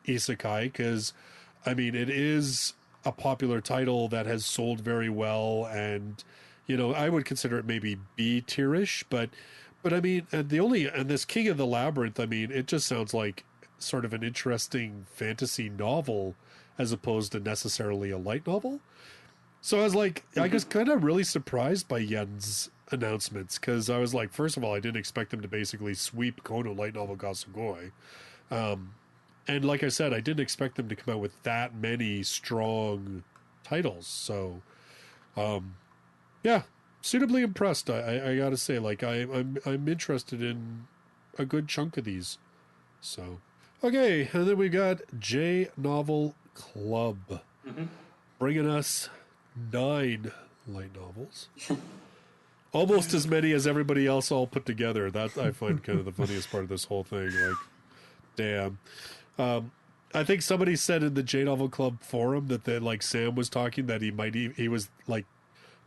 [SPEAKER 1] isekai, because, I mean, it is a popular title that has sold very well, and, you know, I would consider it maybe B-tierish, but I mean, and this King of the Labyrinth, I mean, it just sounds like sort of an interesting fantasy novel, as opposed to necessarily a light novel. So I was like, I was kind of really surprised by Yen's announcements, because I was like, first of all, I didn't expect them to basically sweep Kono Light Novel Gasugoi. And like I said, I didn't expect them to come out with that many strong titles. So, yeah, suitably impressed. I gotta say, like, I'm interested in a good chunk of these. So, okay, and then we got J Novel Club, bringing us 9 light novels. Almost as many as everybody else all put together. That I find kind of the funniest part of this whole thing. Like, damn. I think somebody said in the J Novel Club forum that like Sam was talking that he was like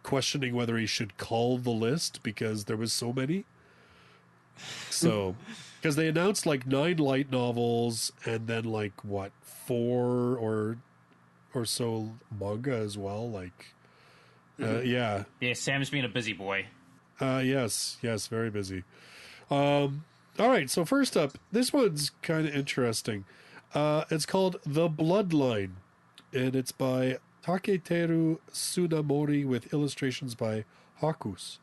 [SPEAKER 1] questioning whether he should cull the list because there was so many. So, because they announced like 9 light novels and then like what, 4 or so manga as well. Like, yeah.
[SPEAKER 2] Yeah, Sam's been a busy boy.
[SPEAKER 1] Yes, very busy. All right, so first up, this one's kind of interesting. It's called The Bloodline, and it's by Taketeru Tsunamori with illustrations by Hakus.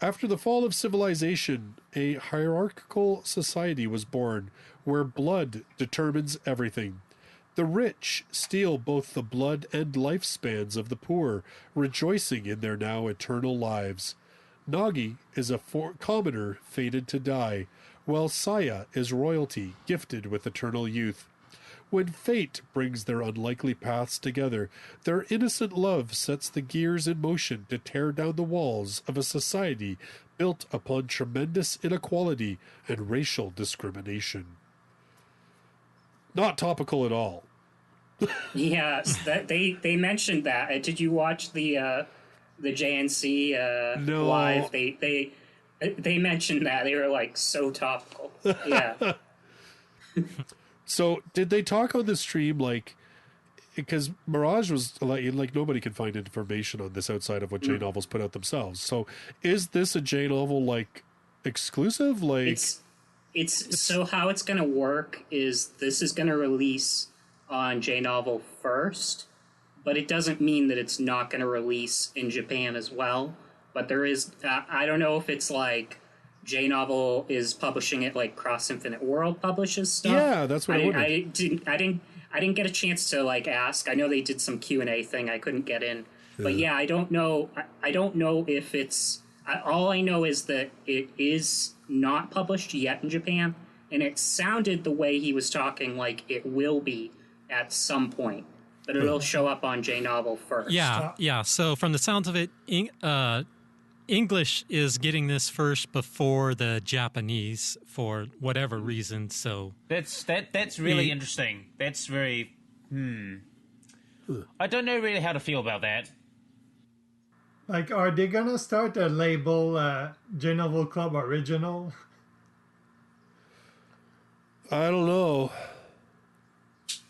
[SPEAKER 1] After the fall of civilization, a hierarchical society was born where blood determines everything. The rich steal both the blood and lifespans of the poor, rejoicing in their now eternal lives. Nagi is a commoner fated to die, while Saya is royalty gifted with eternal youth. When fate brings their unlikely paths together, their innocent love sets the gears in motion to tear down the walls of a society built upon tremendous inequality and racial discrimination. Not topical at all.
[SPEAKER 6] Yes, they mentioned that. Did you watch the JNC
[SPEAKER 1] No.
[SPEAKER 6] live? They They mentioned that. They were like so topical. Yeah.
[SPEAKER 1] So did they talk on the stream, like, because Mirage was like nobody can find information on this outside of what J novels put out themselves. So is this a J novel like exclusive? Like
[SPEAKER 6] it's so how it's gonna work is this is gonna release on J novel first, but it doesn't mean that it's not gonna release in Japan as well. But there is I don't know if it's like J novel is publishing it like Cross Infinite World publishes stuff.
[SPEAKER 1] Yeah, that's what I wondered.
[SPEAKER 6] I didn't get a chance to like ask. I know they did some Q&A thing. I couldn't get in. But yeah, I don't know. I don't know if it's... all I know is that it is not published yet in Japan. And it sounded the way he was talking like it will be at some point. But it'll show up on J-Novel first.
[SPEAKER 4] Yeah. So from the sounds of it, English is getting this first before the Japanese for whatever reason. So
[SPEAKER 2] that's really interesting. That's very I don't know really how to feel about that.
[SPEAKER 3] Like, are they gonna start a label J-Novel Club Original?
[SPEAKER 1] I don't know.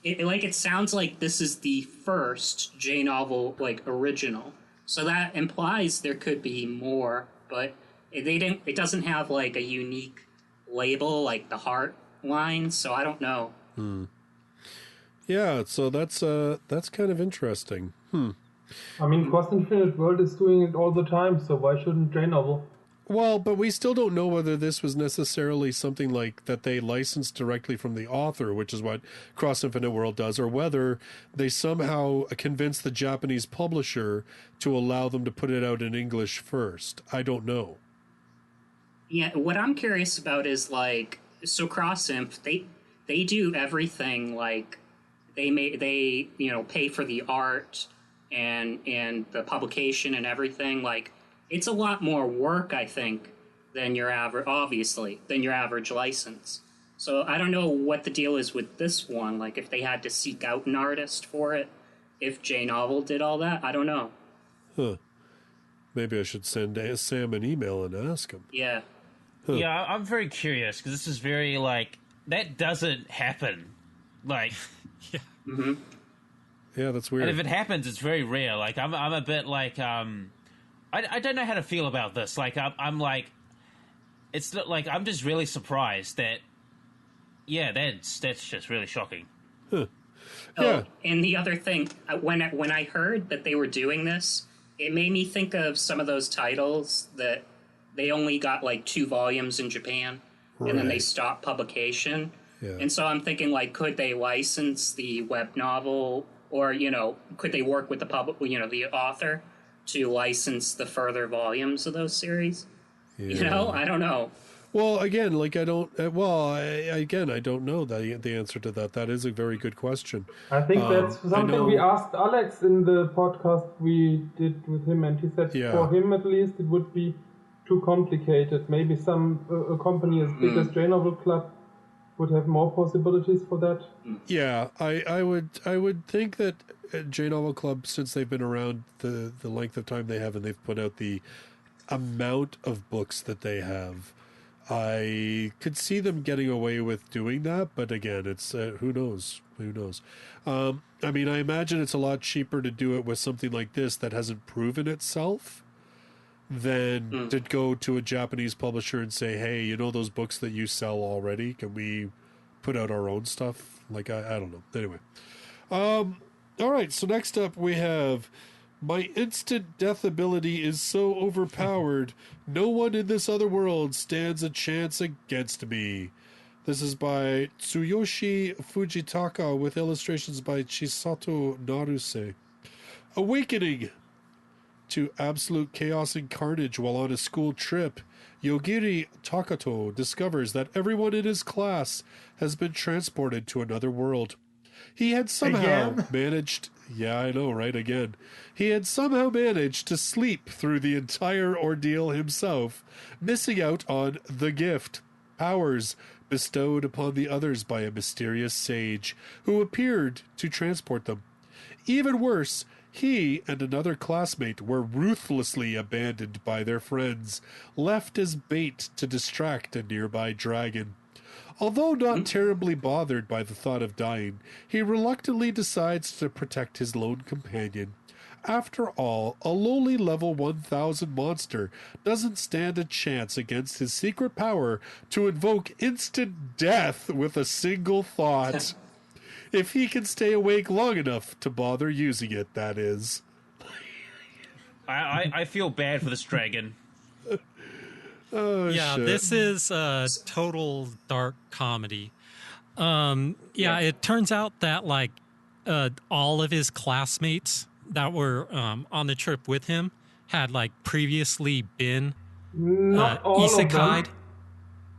[SPEAKER 6] It sounds like this is the first J-Novel like original. So that implies there could be more, but it doesn't have like a unique label like the Heart line, so I don't know.
[SPEAKER 1] Yeah, so that's kind of interesting.
[SPEAKER 5] I mean, Cross Infinite World is doing it all the time, so why shouldn't J-Novel?
[SPEAKER 1] Well, but we still don't know whether this was necessarily something like that they licensed directly from the author, which is what Cross Infinite World does, or whether they somehow convinced the Japanese publisher to allow them to put it out in English first. I don't know.
[SPEAKER 6] Yeah, what I'm curious about is like, so Cross Inf, they do everything, like they pay for the art and the publication and everything. Like, it's a lot more work, I think, than your average license. So I don't know what the deal is with this one. Like, if they had to seek out an artist for it, if J-Novel did all that, I don't know.
[SPEAKER 1] Huh. Maybe I should send Sam an email and ask him.
[SPEAKER 6] Yeah.
[SPEAKER 1] Huh.
[SPEAKER 2] Yeah, I'm very curious, because this is very, like, that doesn't happen. Like...
[SPEAKER 4] yeah.
[SPEAKER 6] Mm-hmm.
[SPEAKER 1] Yeah, that's weird.
[SPEAKER 2] And if it happens, it's very rare. Like, I'm a bit like, I don't know how to feel about this. Like, I'm like, it's not, like, I'm just really surprised that, yeah, that's just really shocking.
[SPEAKER 1] Huh.
[SPEAKER 6] Oh,
[SPEAKER 1] Yeah.
[SPEAKER 6] and the other thing, when I heard that they were doing this, it made me think of some of those titles that they only got like 2 volumes in Japan, and then they
[SPEAKER 1] Right.
[SPEAKER 6] stopped publication.
[SPEAKER 1] Yeah.
[SPEAKER 6] And so I'm thinking, like, could they license the web novel, or could they work with the author to license the further volumes of those series?
[SPEAKER 1] Yeah.
[SPEAKER 6] I don't know.
[SPEAKER 1] Well, again, like I don't know the answer to that. That is a very good question.
[SPEAKER 5] I think that's something we asked Alex in the podcast we did with him, and he said for him at least it would be too complicated. Maybe a company as big as J-Novel Club would have more possibilities for that.
[SPEAKER 1] Yeah, I would think that J-Novel Club, since they've been around the length of time they have, and they've put out the amount of books that they have, I could see them getting away with doing that. But again, it's who knows? I mean, I imagine it's a lot cheaper to do it with something like this that hasn't proven itself than to go to a Japanese publisher and say, hey, those books that you sell already, can we put out our own stuff? Like, I don't know. Anyway. All right, so next up we have my instant death ability is so overpowered, no one in this other world stands a chance against me. This is by Tsuyoshi Fujitaka with illustrations by Chisato Naruse. Awakening to absolute chaos and carnage while on a school trip, Yogiri Takato discovers that everyone in his class has been transported to another world. He had somehow managed... Yeah, I know, right? Again. He had somehow managed to sleep through the entire ordeal himself, missing out on the gift, powers bestowed upon the others by a mysterious sage who appeared to transport them. Even worse, He and another classmate were ruthlessly abandoned by their friends, left as bait to distract a nearby dragon. Although not terribly bothered by the thought of dying, he reluctantly decides to protect his lone companion. After all, a lowly level 1000 monster doesn't stand a chance against his secret power to invoke instant death with a single thought. If he can stay awake long enough to bother using it, that is.
[SPEAKER 2] I feel bad for this dragon.
[SPEAKER 1] Oh,
[SPEAKER 4] Yeah,
[SPEAKER 1] shit.
[SPEAKER 4] this is a total dark comedy. It turns out that like all of his classmates that were on the trip with him had like previously been
[SPEAKER 5] Not all of them.
[SPEAKER 4] isekai'd.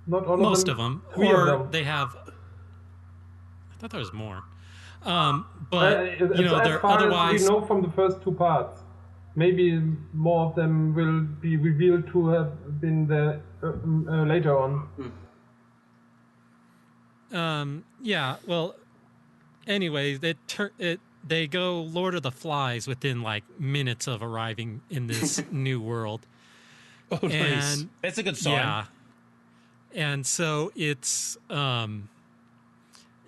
[SPEAKER 5] Not all
[SPEAKER 4] Most
[SPEAKER 5] of
[SPEAKER 4] of
[SPEAKER 5] them.
[SPEAKER 4] them.
[SPEAKER 5] Three
[SPEAKER 4] Or
[SPEAKER 5] of them.
[SPEAKER 4] they have. I thought there was more. But you know,
[SPEAKER 5] as
[SPEAKER 4] they're
[SPEAKER 5] far
[SPEAKER 4] otherwise.
[SPEAKER 5] as we know from the first two parts. Maybe more of them will be revealed to have been there later on.
[SPEAKER 4] Well, anyway, they go Lord of the Flies within like minutes of arriving in this new world.
[SPEAKER 1] Oh, nice.
[SPEAKER 4] And
[SPEAKER 2] That's a good sign.
[SPEAKER 4] yeah, and so it's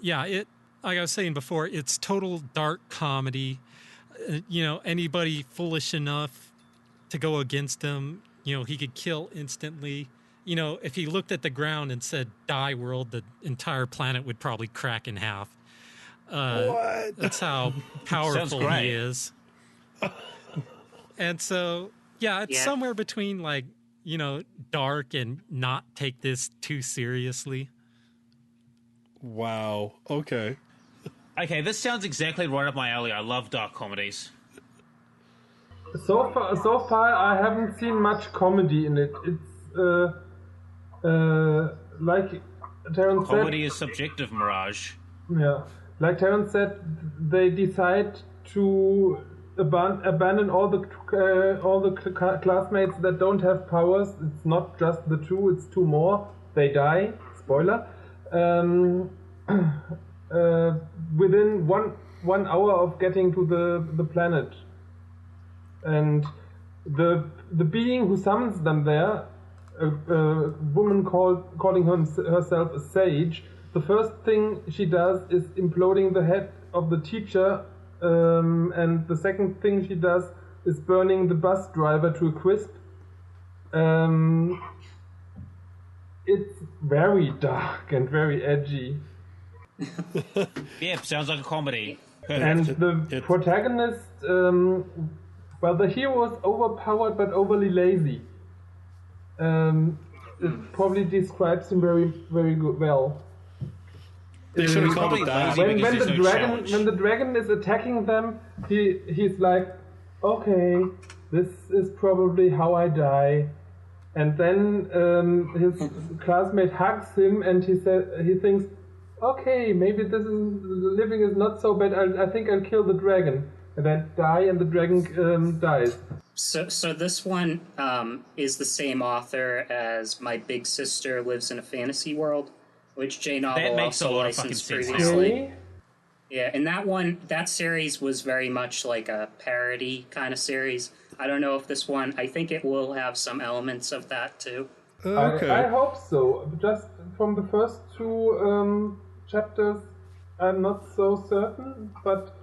[SPEAKER 4] it like I was saying before, it's total dark comedy. You know, anybody foolish enough to go against him, you know, he could kill instantly. You know, if he looked at the ground and said "Die, world," the entire planet would probably crack in half.
[SPEAKER 1] What?
[SPEAKER 4] That's how powerful
[SPEAKER 2] great.
[SPEAKER 4] he is. And so, yeah, it's somewhere between like, you know, dark and not take this too seriously.
[SPEAKER 1] Wow. Okay.
[SPEAKER 2] Okay, this sounds exactly right up my alley. I love dark comedies.
[SPEAKER 5] So far, I haven't seen much comedy in it. It's like Terrence said.
[SPEAKER 2] Comedy is subjective, Mirage.
[SPEAKER 5] Yeah, like Terrence said, they decide to abandon all the classmates that don't have powers. It's not just the two; it's two more. They die. Spoiler. Within one hour of getting to the planet, and the being who summons them there, a woman calling herself a sage. The first thing she does is imploding the head of the teacher, and the second thing she does is burning the bus driver to a crisp. It's very dark and very edgy.
[SPEAKER 2] Yeah, sounds like a comedy.
[SPEAKER 5] And the protagonist, the hero is overpowered but overly lazy. It probably describes him very, very well.
[SPEAKER 1] They should have called it that.
[SPEAKER 5] When the dragon is attacking them, he's like, okay, this is probably how I die. And then his classmate hugs him, and he thinks, okay, maybe living is not so bad. I think I'll kill the dragon, and then die, and the dragon dies.
[SPEAKER 6] So this one is the same author as My Big Sister Lives in a Fantasy World, which J Novel
[SPEAKER 2] That makes
[SPEAKER 6] also
[SPEAKER 2] a lot of fucking
[SPEAKER 6] licensed
[SPEAKER 2] sense.
[SPEAKER 6] previously.
[SPEAKER 5] Really?
[SPEAKER 6] Yeah, and that series was very much like a parody kind of series. I don't know if this one, I think it will have some elements of that too.
[SPEAKER 1] Okay.
[SPEAKER 5] I hope so. Just from the first two chapters, I'm not so certain, but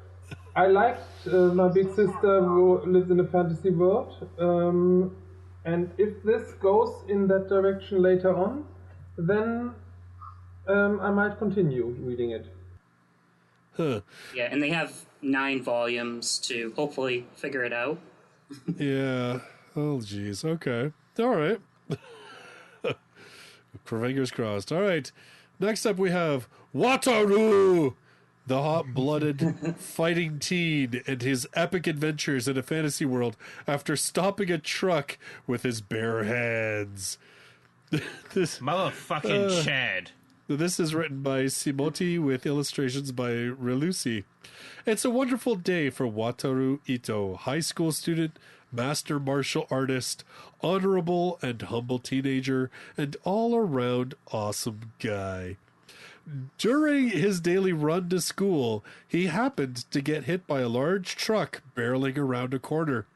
[SPEAKER 5] I liked My Big Sister Who Lives in a Fantasy World, and if this goes in that direction later on, then I might continue reading it.
[SPEAKER 1] Huh.
[SPEAKER 6] Yeah, and they have 9 volumes to hopefully figure it out.
[SPEAKER 1] Yeah. Oh, jeez. Okay. All right. Fingers crossed. All right. Next up, we have WATARU, the hot-blooded fighting teen, and his epic adventures in a fantasy world after stopping a truck with his bare hands.
[SPEAKER 2] Motherfucking Chad.
[SPEAKER 1] This is written by Simoti with illustrations by Relusi. It's a wonderful day for Wataru Ito, high school student, master martial artist, honorable and humble teenager, and all-around awesome guy. During his daily run to school, he happened to get hit by a large truck barreling around a corner.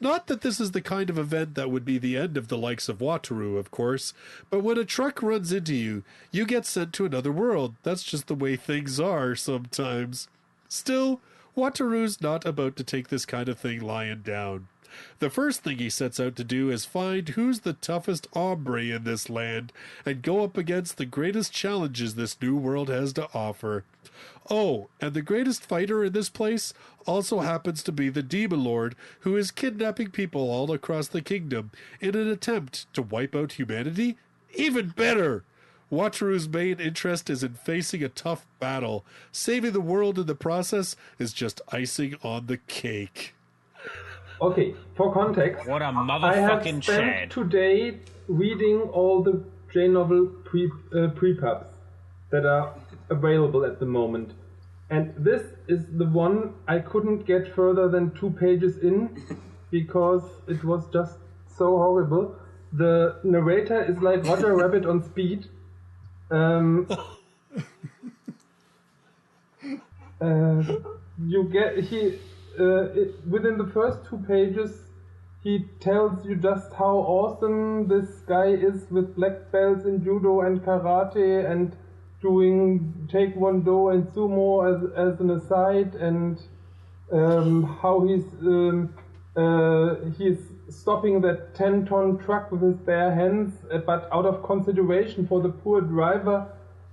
[SPEAKER 1] Not that this is the kind of event that would be the end of the likes of WATARU, of course, but when a truck runs into you, you get sent to another world. That's just the way things are sometimes. Still, WATARU's not about to take this kind of thing lying down. The first thing he sets out to do is find who's the toughest hombre in this land and go up against the greatest challenges this new world has to offer. Oh, and the greatest fighter in this place also happens to be the Demon Lord, who is kidnapping people all across the kingdom in an attempt to wipe out humanity? Even better! Wataru's main interest is in facing a tough battle. Saving the world in the process is just icing on the cake.
[SPEAKER 5] Okay, for context,
[SPEAKER 2] What a
[SPEAKER 5] I have
[SPEAKER 2] motherfucking
[SPEAKER 5] spent
[SPEAKER 2] Chad.
[SPEAKER 5] today reading all the J-novel prepubs that are available at the moment. And this is the one I couldn't get further than 2 pages in because it was just so horrible. The narrator is like Roger Rabbit on speed. Within the first 2 pages, he tells you just how awesome this guy is with black belts in judo and karate and doing taekwondo and sumo as an aside, and how he's stopping that 10-ton truck with his bare hands, but out of consideration for the poor driver,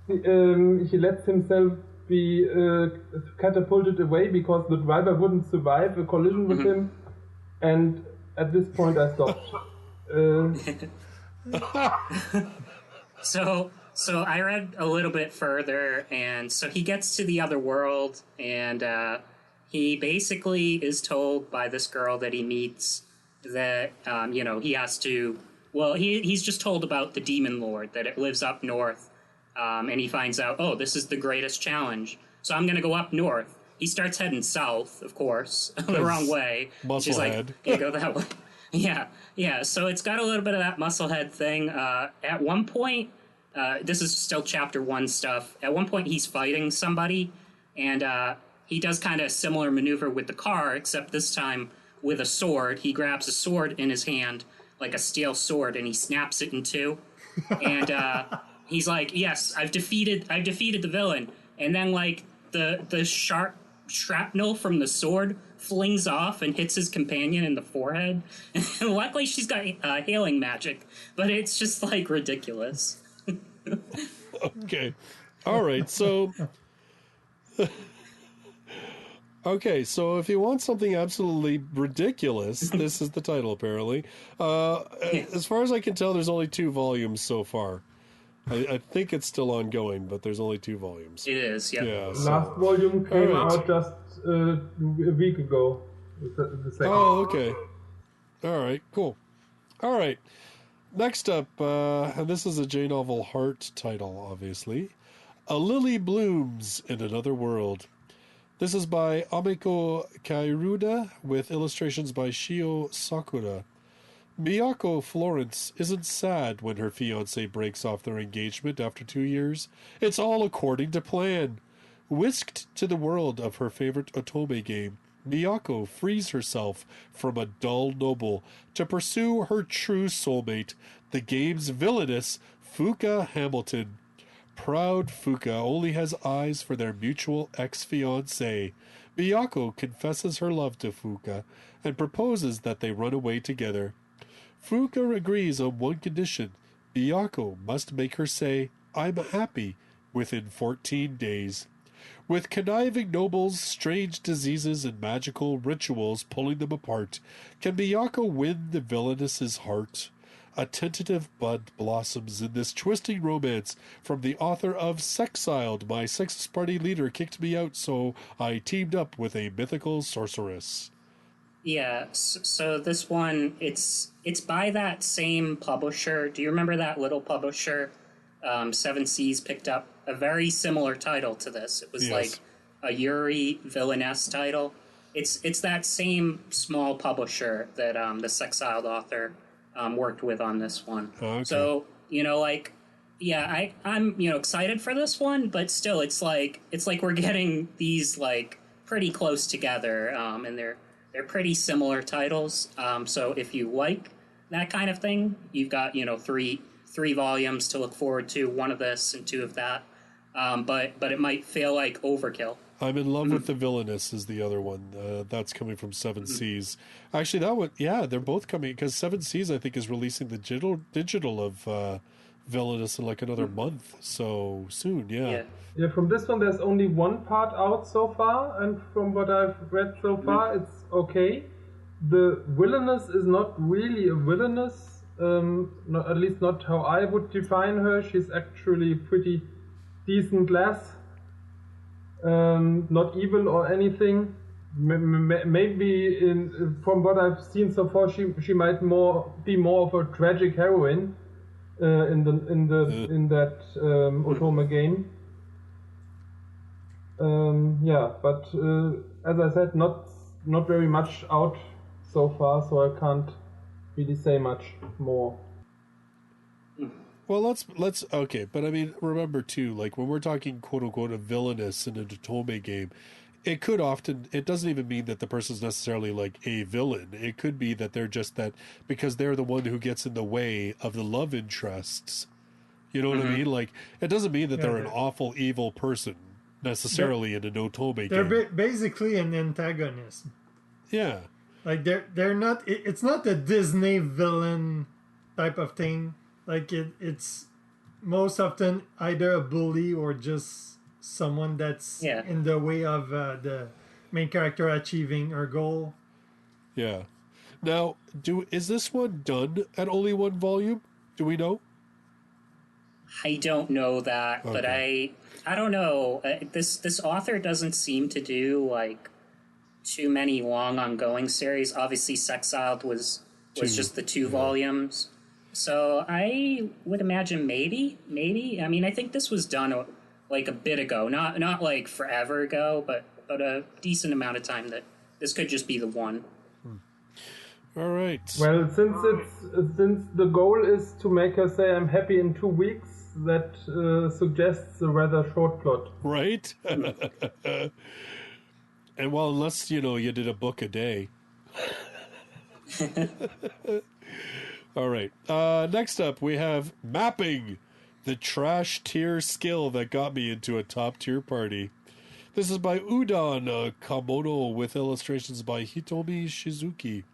[SPEAKER 5] he lets himself be catapulted away because the driver wouldn't survive a collision with him. And at this point I stopped.
[SPEAKER 6] So I read a little bit further, and so he gets to the other world, and he basically is told by this girl that he meets that he has to. Well, he's just told about the Demon Lord, that it lives up north. And he finds out, oh, this is the greatest challenge. So I'm going to go up north. He starts heading south, of course, the wrong way. She's like, yeah, go that way. Yeah. So it's got a little bit of that musclehead thing. At one point, this is still chapter 1 stuff. At one point, he's fighting somebody, and he does kind of a similar maneuver with the car, except this time with a sword. He grabs a sword in his hand, like a steel sword, and he snaps it in two. And he's like, yes, I've defeated the villain. And then, like, the sharp shrapnel from the sword flings off and hits his companion in the forehead. Luckily, she's got healing magic, but it's just, like, ridiculous.
[SPEAKER 1] Okay. All right, so... Okay, so if you want something absolutely ridiculous, this is the title, apparently. As far as I can tell, there's only 2 volumes so far. I think it's still ongoing, but there's only 2 volumes.
[SPEAKER 6] It is, yep.
[SPEAKER 1] Yeah.
[SPEAKER 5] Last volume came out just a week ago. The second.
[SPEAKER 1] Oh, okay. All right, cool. All right. Next up, and this is a J-novel Heart title, obviously. A Lily Blooms in Another World. This is by Ameko Kairuda with illustrations by Shio Sakura. Miyako Florence isn't sad when her fiancé breaks off their engagement after 2 years. It's all according to plan. Whisked to the world of her favorite Otome game, Miyako frees herself from a dull noble to pursue her true soulmate, the game's villainous Fuka Hamilton. Proud Fuka only has eyes for their mutual ex-fiancé. Miyako confesses her love to Fuka and proposes that they run away together. Fuka agrees on one condition. Miyako must make her say, "I'm happy," within 14 days. With conniving nobles, strange diseases, and magical rituals pulling them apart, can Miyako win the villainess's heart? A tentative bud blossoms in this twisting romance from the author of Sexiled. My sexist party leader kicked me out, so I teamed up with a mythical sorceress.
[SPEAKER 6] Yeah, so this one, it's by that same publisher. Do you remember that little publisher? 7 Seas picked up a very similar title to this. It was like a Yuri villainess title. It's that same small publisher that the Sexiled author worked with on this one.
[SPEAKER 1] Oh, okay.
[SPEAKER 6] So, yeah, I'm excited for this one, but still, it's like we're getting these like pretty close together, and they're pretty similar titles. So if you like that kind of thing, you've got three volumes to look forward to, one of this and two of that. But it might feel like overkill.
[SPEAKER 1] I'm in Love with the Villainous is the other one. That's coming from Seven Seas. Actually, that one, yeah, they're both coming because Seven Seas, I think, is releasing the digital of Villainous in like another month. So soon, yeah.
[SPEAKER 5] Yeah, from this one, there's only one part out so far, and from what I've read so far, it's okay. The villainous is not really a villainous, not, at least not how I would define her. She's actually pretty decent lass, not evil or anything. Maybe from what I've seen so far, she might be more of a tragic heroine in that Otome game. But as I said, not very much out so far, so I can't really say much more.
[SPEAKER 1] Well, let's okay, but I mean, remember too, like when we're talking quote unquote a villainous in a Otome game, it doesn't even mean that the person's necessarily like a villain. It could be that they're just that because they're the one who gets in the way of the love interests. You know what I mean? Like it doesn't mean that they're an awful evil person necessarily in an Otome game.
[SPEAKER 3] They're basically an antagonist.
[SPEAKER 1] Yeah.
[SPEAKER 3] Like they're not. It's not a Disney villain type of thing. Like it's most often either a bully or just someone that's in the way of the main character achieving her goal.
[SPEAKER 1] Yeah. Now, is this one done at only one volume? Do we know?
[SPEAKER 6] I don't know that, but I don't know. This author doesn't seem to do like too many long ongoing series. Obviously, Sexiled was just the two volumes. So I would imagine maybe. I mean, I think this was done like a bit ago, not like forever ago, but a decent amount of time. That this could just be the one.
[SPEAKER 1] All right.
[SPEAKER 5] Well, since the goal is to make her say "I'm happy" in 2 weeks, that suggests a rather short plot.
[SPEAKER 1] Right. And well, unless you did a book a day. All right. Next up, we have Mapping, the trash tier skill that got me into a top tier party. This is by Udon Kamono with illustrations by Hitomi Shizuki.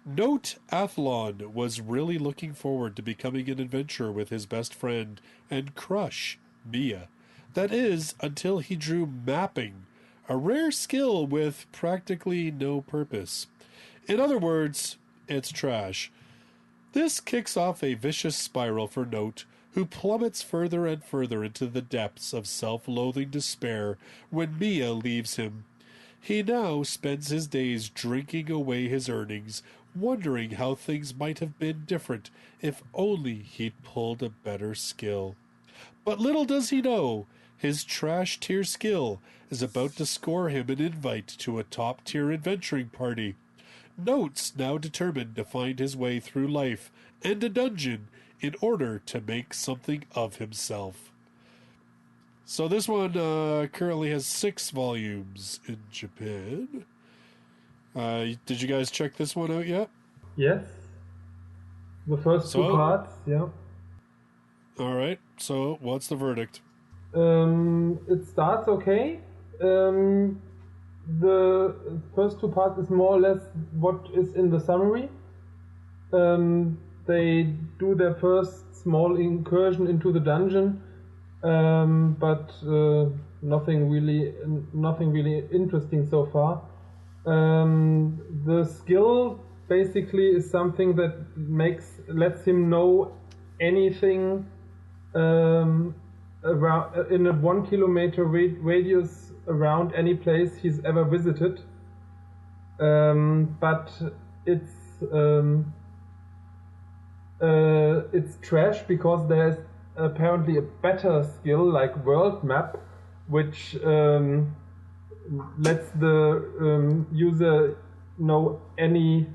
[SPEAKER 1] Note Athlon was really looking forward to becoming an adventurer with his best friend and crush, Mia. That is, until he drew Mapping, a rare skill with practically no purpose. In other words, it's trash. This kicks off a vicious spiral for Note, who plummets further and further into the depths of self-loathing despair when Mia leaves him. He now spends his days drinking away his earnings, wondering how things might have been different if only he'd pulled a better skill. But little does he know, his trash tier skill is about to score him an invite to a top tier adventuring party. Note's now determined to find his way through life and a dungeon in order to make something of himself. So this one currently has 6 volumes in Japan. Did you guys check this one out yet?
[SPEAKER 5] Yes. The first 2 parts, yeah.
[SPEAKER 1] All right. So what's the verdict?
[SPEAKER 5] It starts okay. The first 2 parts is more or less what is in the summary. They do their first small incursion into the dungeon, but nothing really interesting so far. The skill basically is something that lets him know anything around in a 1 kilometer radius around any place he's ever visited, but it's trash because there's apparently a better skill like World Map, which lets the user know any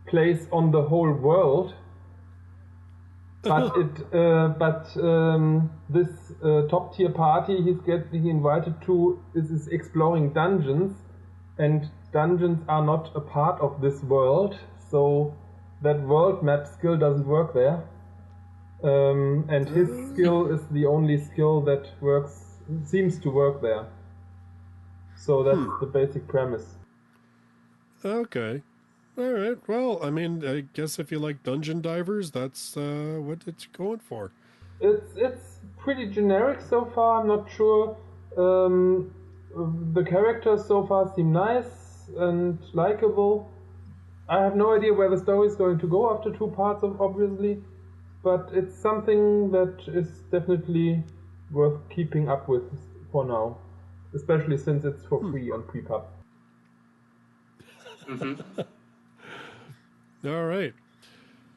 [SPEAKER 5] place on the whole world. This top tier party he's getting invited to is exploring dungeons, and dungeons are not a part of this world, so that world map skill doesn't work there. And his skill is the only skill that seems to work there. So that's the basic premise.
[SPEAKER 1] Okay. All right. Well, I mean, I guess if you like dungeon divers, that's what it's going for.
[SPEAKER 5] It's pretty generic so far. I'm not sure. The characters so far seem nice and likable. I have no idea where the story is going to go after 2 parts, obviously, but it's something that is definitely worth keeping up with for now, especially since it's for free on Prepub.
[SPEAKER 6] Mm-hmm.
[SPEAKER 1] All right.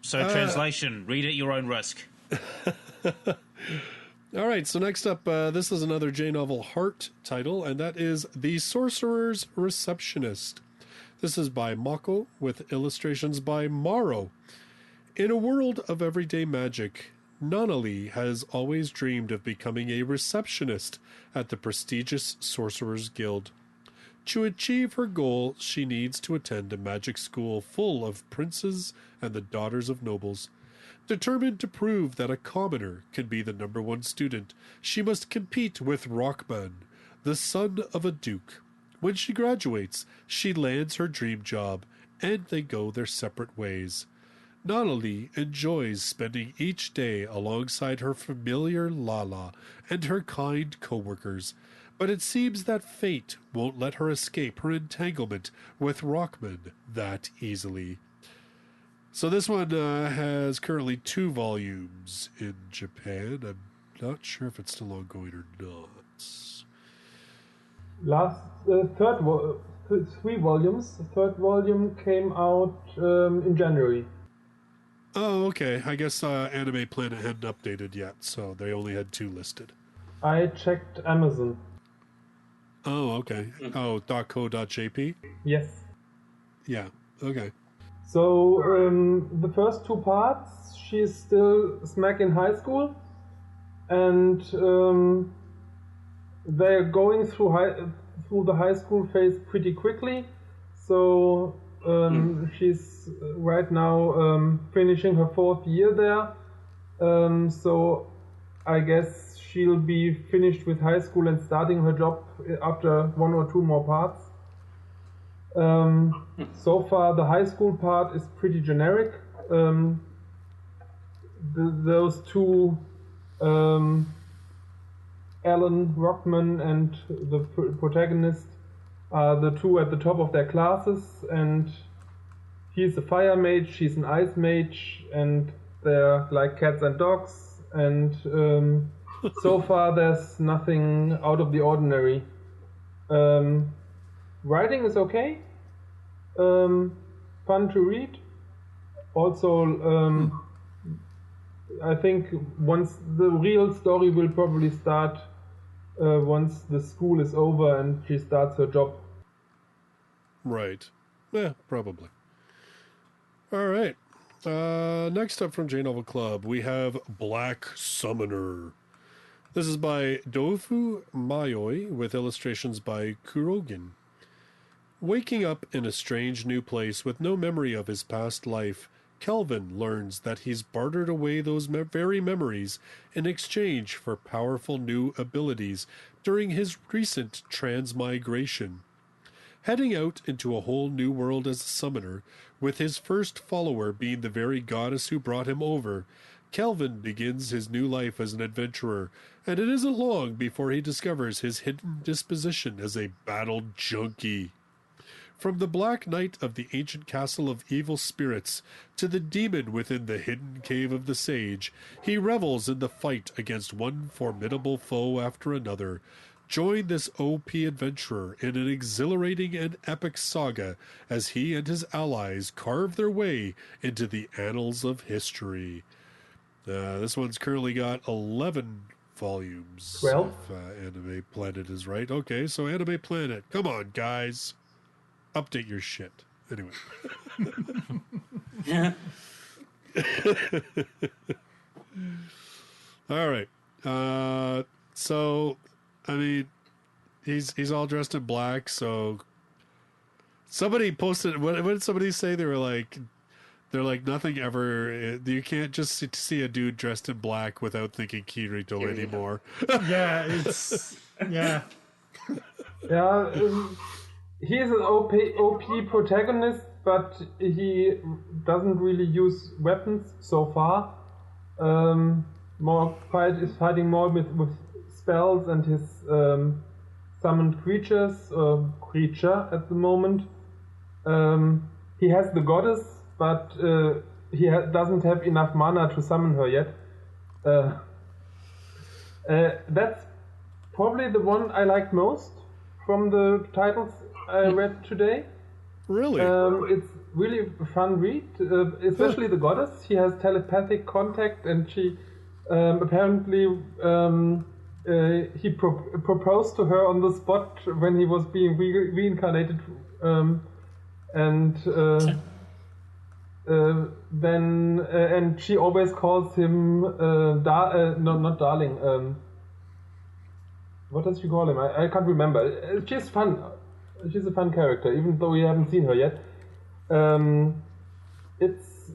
[SPEAKER 2] So translation, read at your own risk.
[SPEAKER 1] All right, so next up, this is another J-Novel Heart title, and that is The Sorcerer's Receptionist. This is by Mako, with illustrations by Maro. In a world of everyday magic, Nanali has always dreamed of becoming a receptionist at the prestigious Sorcerer's Guild. To achieve her goal, she needs to attend a magic school full of princes and the daughters of nobles. Determined to prove that a commoner can be the #1 student, she must compete with Rockman, the son of a duke. When she graduates, she lands her dream job, and they go their separate ways. Nanali enjoys spending each day alongside her familiar Lala and her kind co-workers, but it seems that fate won't let her escape her entanglement with Rockman that easily. So this one has currently 2 volumes in Japan. I'm not sure if it's still ongoing or not.
[SPEAKER 5] 3 volumes. The 3rd volume came out in January.
[SPEAKER 1] Oh, okay. I guess Anime Planet hadn't updated yet, so they only had 2 listed.
[SPEAKER 5] I checked Amazon.
[SPEAKER 1] Oh, okay. Oh, .co.jp?
[SPEAKER 5] Yes.
[SPEAKER 1] Yeah, okay.
[SPEAKER 5] So, the first 2 parts, she's still smack in high school, and they're going through the high school phase pretty quickly. So, she's right now finishing her 4th year there. So, I guess she'll be finished with high school and starting her job after 1 or 2 more parts. So far, the high school part is pretty generic. Those 2, Alan Rockman and the protagonist, are the 2 at the top of their classes, and he's a fire mage, she's an ice mage, and they're like cats and dogs, and so far there's nothing out of the ordinary. Writing is okay, fun to read. Also, I think once the real story will probably start once the school is over and she starts her job.
[SPEAKER 1] Right. Yeah, probably. All right. Next up from J-Novel Club, we have Black Summoner. This is by Dofu Mayoi with illustrations by Kurogin. Waking up in a strange new place with no memory of his past life, Kelvin learns that he's bartered away those very memories in exchange for powerful new abilities during his recent transmigration. Heading out into a whole new world as a summoner, with his first follower being the very goddess who brought him over, Kelvin begins his new life as an adventurer, and it isn't long before he discovers his hidden disposition as a battle junkie. From the Black Knight of the ancient castle of evil spirits to the demon within the hidden cave of the sage, he revels in the fight against one formidable foe after another. Join this OP adventurer in an exhilarating and epic saga as he and his allies carve their way into the annals of history. This one's currently got 11 volumes.
[SPEAKER 5] 12?
[SPEAKER 1] If Anime Planet is right. Okay, so Anime Planet, come on, guys. Update your shit. Anyway. All right. So, I mean, he's all dressed in black. So, somebody posted. What did somebody say? They're like, nothing ever. You can't just see a dude dressed in black without thinking Kirito anymore.
[SPEAKER 3] Yeah, it's yeah.
[SPEAKER 5] Yeah, he's an OP protagonist, but he doesn't really use weapons so far. Is fighting more with spells and his summoned creature at the moment. He has the goddess, but he doesn't have enough mana to summon her yet. That's probably the one I liked most from the titles I read today.
[SPEAKER 1] Really?
[SPEAKER 5] It's really a fun read, especially the goddess. She has telepathic contact, and she apparently he proposed to her on the spot when he was being reincarnated, and she always calls him not darling. What does she call him? I can't remember. She's fun. She's a fun character, even though we haven't seen her yet. It's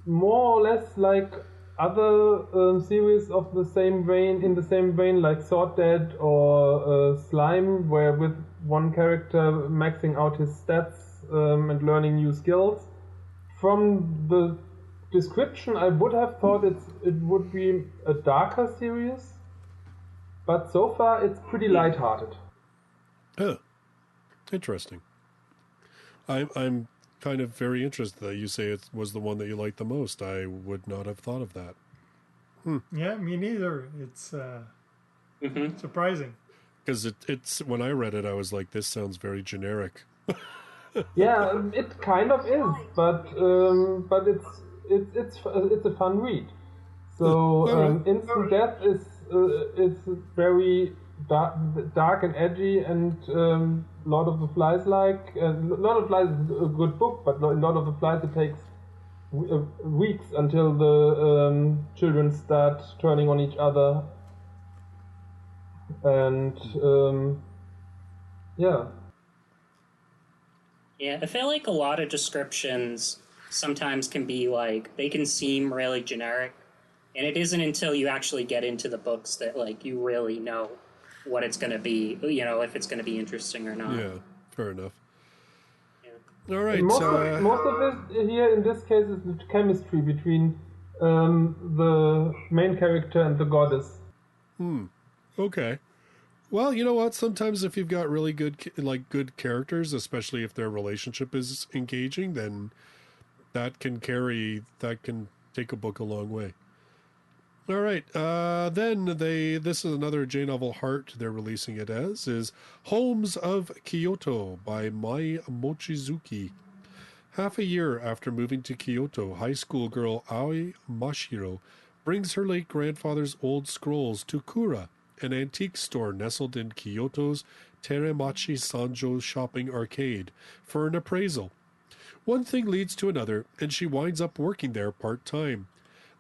[SPEAKER 5] more or less like other series of the same vein, like Sword Dead or Slime, where with one character maxing out his stats and learning new skills. From the description, I would have thought it would be a darker series, but so far it's pretty lighthearted.
[SPEAKER 1] Oh, interesting. I'm kind of very interested that you say it was the one that you liked the most. I would not have thought of that.
[SPEAKER 3] Yeah, me neither. It's surprising.
[SPEAKER 1] Because it's when I read it, I was like, this sounds very generic.
[SPEAKER 5] Yeah, it kind of is, but it's a fun read. So Instant Death is very dark and edgy, and Lord of the Flies Lord of the Flies is a good book, but Lord of the Flies, it takes weeks until the children start turning on each other, and yeah.
[SPEAKER 6] Yeah, I feel like a lot of descriptions sometimes can be like, they can seem really generic, and it isn't until you actually get into the books that like you really know what it's going to be, if it's going to be interesting or not.
[SPEAKER 1] Yeah, fair enough.
[SPEAKER 6] Yeah.
[SPEAKER 1] All right.
[SPEAKER 5] Most of it here in this case is the chemistry between the main character and the goddess.
[SPEAKER 1] Okay. Well, you know what? Sometimes if you've got really good characters, especially if their relationship is engaging, then that can take a book a long way. All right. Then this is another J-novel Heart they're releasing it as, is Homes of Kyoto by Mai Mochizuki. Half a year after moving to Kyoto, high school girl Aoi Mashiro brings her late grandfather's old scrolls to Kura, an antique store nestled in Kyoto's Teremachi Sanjo shopping arcade, for an appraisal. One thing leads to another, and she winds up working there part-time.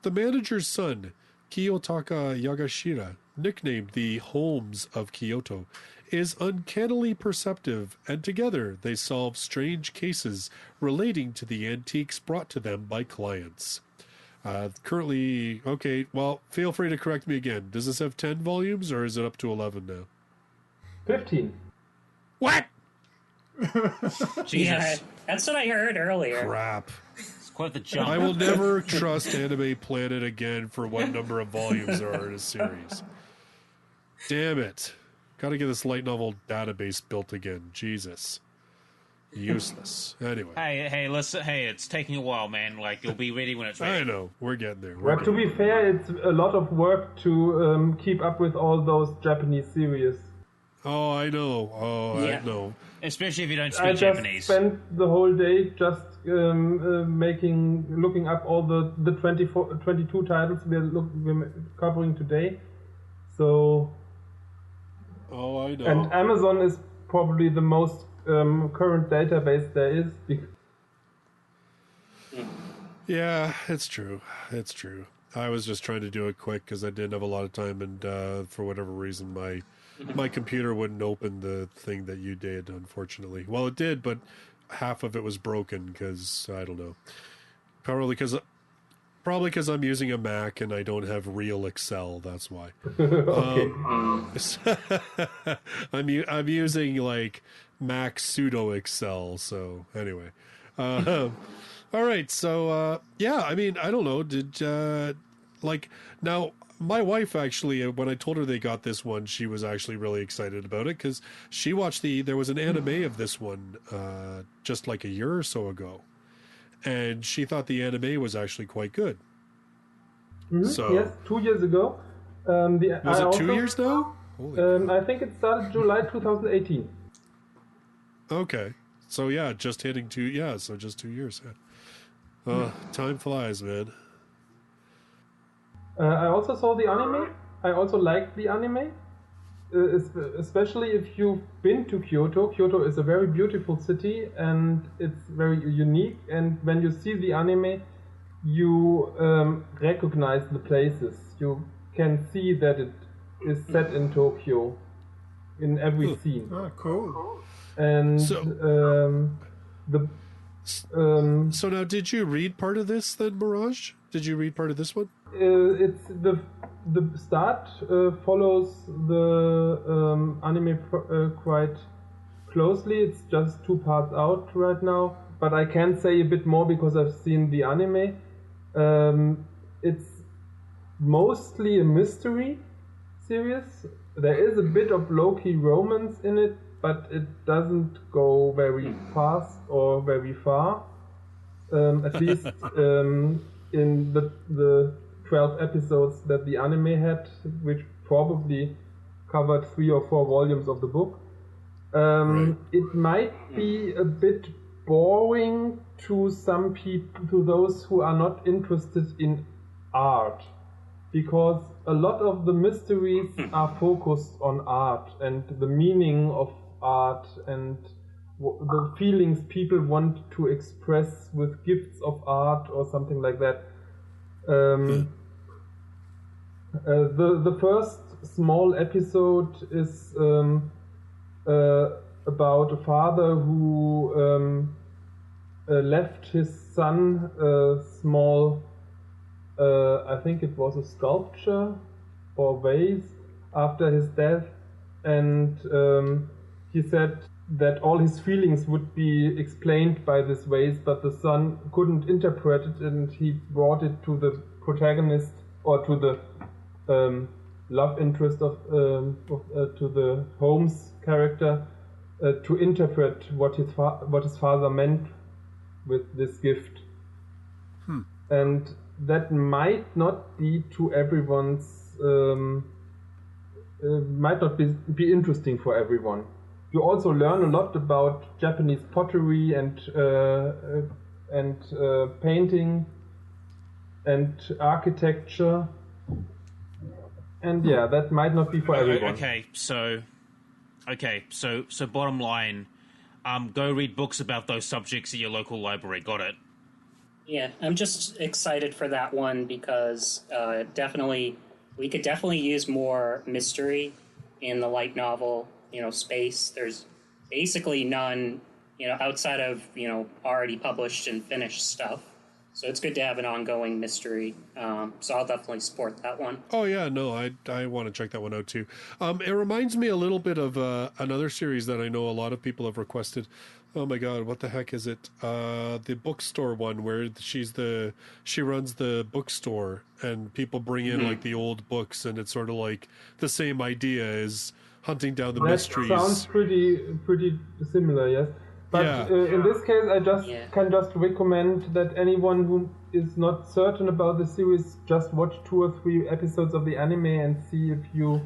[SPEAKER 1] The manager's son, Kiyotaka Yagashira, nicknamed the Holmes of Kyoto, is uncannily perceptive, and together they solve strange cases relating to the antiques brought to them by clients. Currently, okay, well, feel free to correct me again. Does this have 10 volumes, or is it up to 11 now?
[SPEAKER 5] 15.
[SPEAKER 1] What?
[SPEAKER 2] Jesus.
[SPEAKER 6] Yeah, that's what I heard earlier.
[SPEAKER 1] Crap.
[SPEAKER 2] It's quite the jump.
[SPEAKER 1] I will never trust Anime Planet again for what number of volumes there are in a series. Damn it. Gotta get this light novel database built again. Jesus. Useless. Anyway.
[SPEAKER 2] Hey, listen. Hey, it's taking a while, man. Like, you'll be ready when it's ready.
[SPEAKER 1] I know. We're getting there.
[SPEAKER 5] But to be fair, it's a lot of work to keep up with all those Japanese series.
[SPEAKER 1] Oh, I know. I know.
[SPEAKER 2] Especially if you don't
[SPEAKER 5] I
[SPEAKER 2] speak Japanese.
[SPEAKER 5] just spent the whole day just looking up all the 22 titles we're covering today. So.
[SPEAKER 1] Oh, I know.
[SPEAKER 5] And Amazon is probably the most current database there is.
[SPEAKER 1] Yeah, it's true. It's true. I was just trying to do it quick because I didn't have a lot of time, and for whatever reason, my computer wouldn't open the thing that you did, unfortunately. Well, it did, but half of it was broken because, I don't know. Probably because I'm using a Mac and I don't have real Excel. That's why.
[SPEAKER 5] Okay.
[SPEAKER 1] I'm using like Mac pseudo Excel. So anyway, all right. So yeah, I mean, I don't know. Did like now my wife actually, when I told her they got this one, she was actually really excited about it because she watched there was an anime of this one just like a year or so ago. And she thought the anime was actually quite good.
[SPEAKER 5] Mm-hmm.
[SPEAKER 1] So,
[SPEAKER 5] yes, 2 years ago. Was
[SPEAKER 1] it 2 years now?
[SPEAKER 5] I think it started July 2018.
[SPEAKER 1] Okay. So yeah, just hitting 2. Yeah, so just 2 years. Time flies, man.
[SPEAKER 5] I also saw the anime. I also liked the anime. Especially if you've been to Kyoto. Kyoto is a very beautiful city and it's very unique. And when you see the anime, you recognize the places. You can see that it is set in Tokyo in every scene.
[SPEAKER 3] Oh, cool.
[SPEAKER 5] And
[SPEAKER 1] so now, did you read part of this then, Mirage? Did you read part of this one?
[SPEAKER 5] It's the start follows the anime quite closely. It's just 2 parts out right now, but I can't say a bit more because I've seen the anime. It's mostly a mystery series. There is a bit of low-key romance in it, but it doesn't go very fast or very far. At least in the 12 episodes that the anime had, which probably covered 3 or 4 volumes of the book.
[SPEAKER 1] Right.
[SPEAKER 5] It might be a bit boring to some people, to those who are not interested in art, because a lot of the mysteries are focused on art and the meaning of art and the feelings people want to express with gifts of art or something like that. The first small episode is about a father who left his son a small, I think it was a sculpture or vase after his death, and he said that all his feelings would be explained by this vase, but the son couldn't interpret it, and he brought it to the protagonist or to the love interest to the Holmes character to interpret what his father meant with this gift. And that might not be to everyone's might not be interesting for everyone. You also learn a lot about Japanese pottery and painting and architecture. And yeah, that might not be for everyone.
[SPEAKER 2] Okay, so bottom line, go read books about those subjects at your local library. Got it?
[SPEAKER 6] Yeah, I'm just excited for that one because we could definitely use more mystery in the light novel, space. There's basically none, outside of, already published and finished stuff. So it's good to have an ongoing mystery. So I'll definitely support that one.
[SPEAKER 1] Oh yeah, no, I want to check that one out too. It reminds me a little bit of another series that I know a lot of people have requested. Oh my god, what the heck is it? The bookstore one where she runs the bookstore and people bring in like the old books, and it's sort of like the same idea as hunting down the mysteries.
[SPEAKER 5] That sounds pretty similar, yes. But in this case, I can just recommend that anyone who is not certain about the series just watch 2 or 3 episodes of the anime and see if you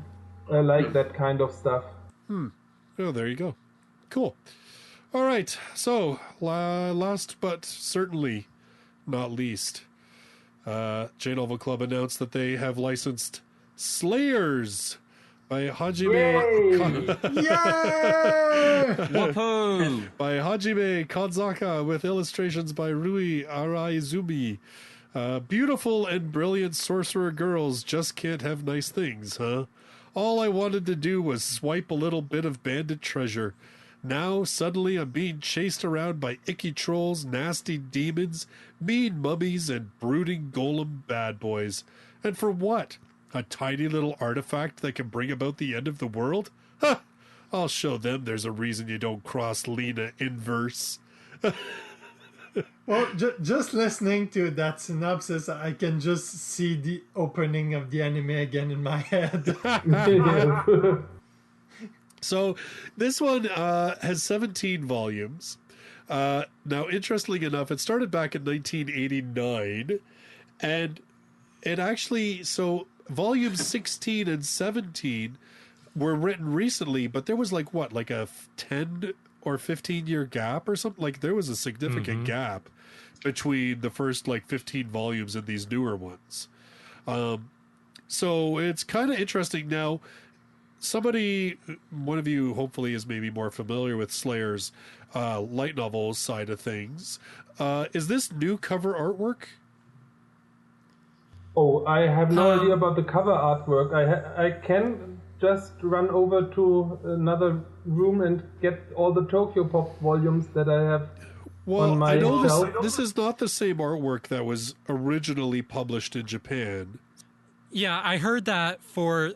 [SPEAKER 5] like that kind of stuff.
[SPEAKER 1] Oh, there you go. Cool. All right. So, last but certainly not least, J-Novel Club announced that they have licensed Slayers by Hajime
[SPEAKER 2] Whoa!
[SPEAKER 1] by Hajime Kanzaka with illustrations by Rui Araizumi. Beautiful and brilliant sorcerer girls just can't have nice things, huh? All I wanted to do was swipe a little bit of bandit treasure. Now, suddenly I'm being chased around by icky trolls, nasty demons, mean mummies, and brooding golem bad boys. And for what? A tiny little artifact that can bring about the end of the world? Ha! I'll show them there's a reason you don't cross Lena inverse.
[SPEAKER 3] Well, just listening to that synopsis, I can just see the opening of the anime again in my head.
[SPEAKER 1] So this one has 17 volumes. Now, interestingly enough, it started back in 1989, and it actually, so volumes 16 and 17 were written recently, but there was like a 10 or 15 year gap or something. Like there was a significant gap between the first 15 volumes and these newer ones. So it's kind of interesting. Now, one of you hopefully is maybe more familiar with Slayer's light novel side of things. Is this new cover artwork?
[SPEAKER 5] Oh, I have no idea about the cover artwork. I can just run over to another room and get all the Tokyo Pop volumes that I have on my shelf.
[SPEAKER 1] This is not the same artwork that was originally published in Japan.
[SPEAKER 4] Yeah, I heard that for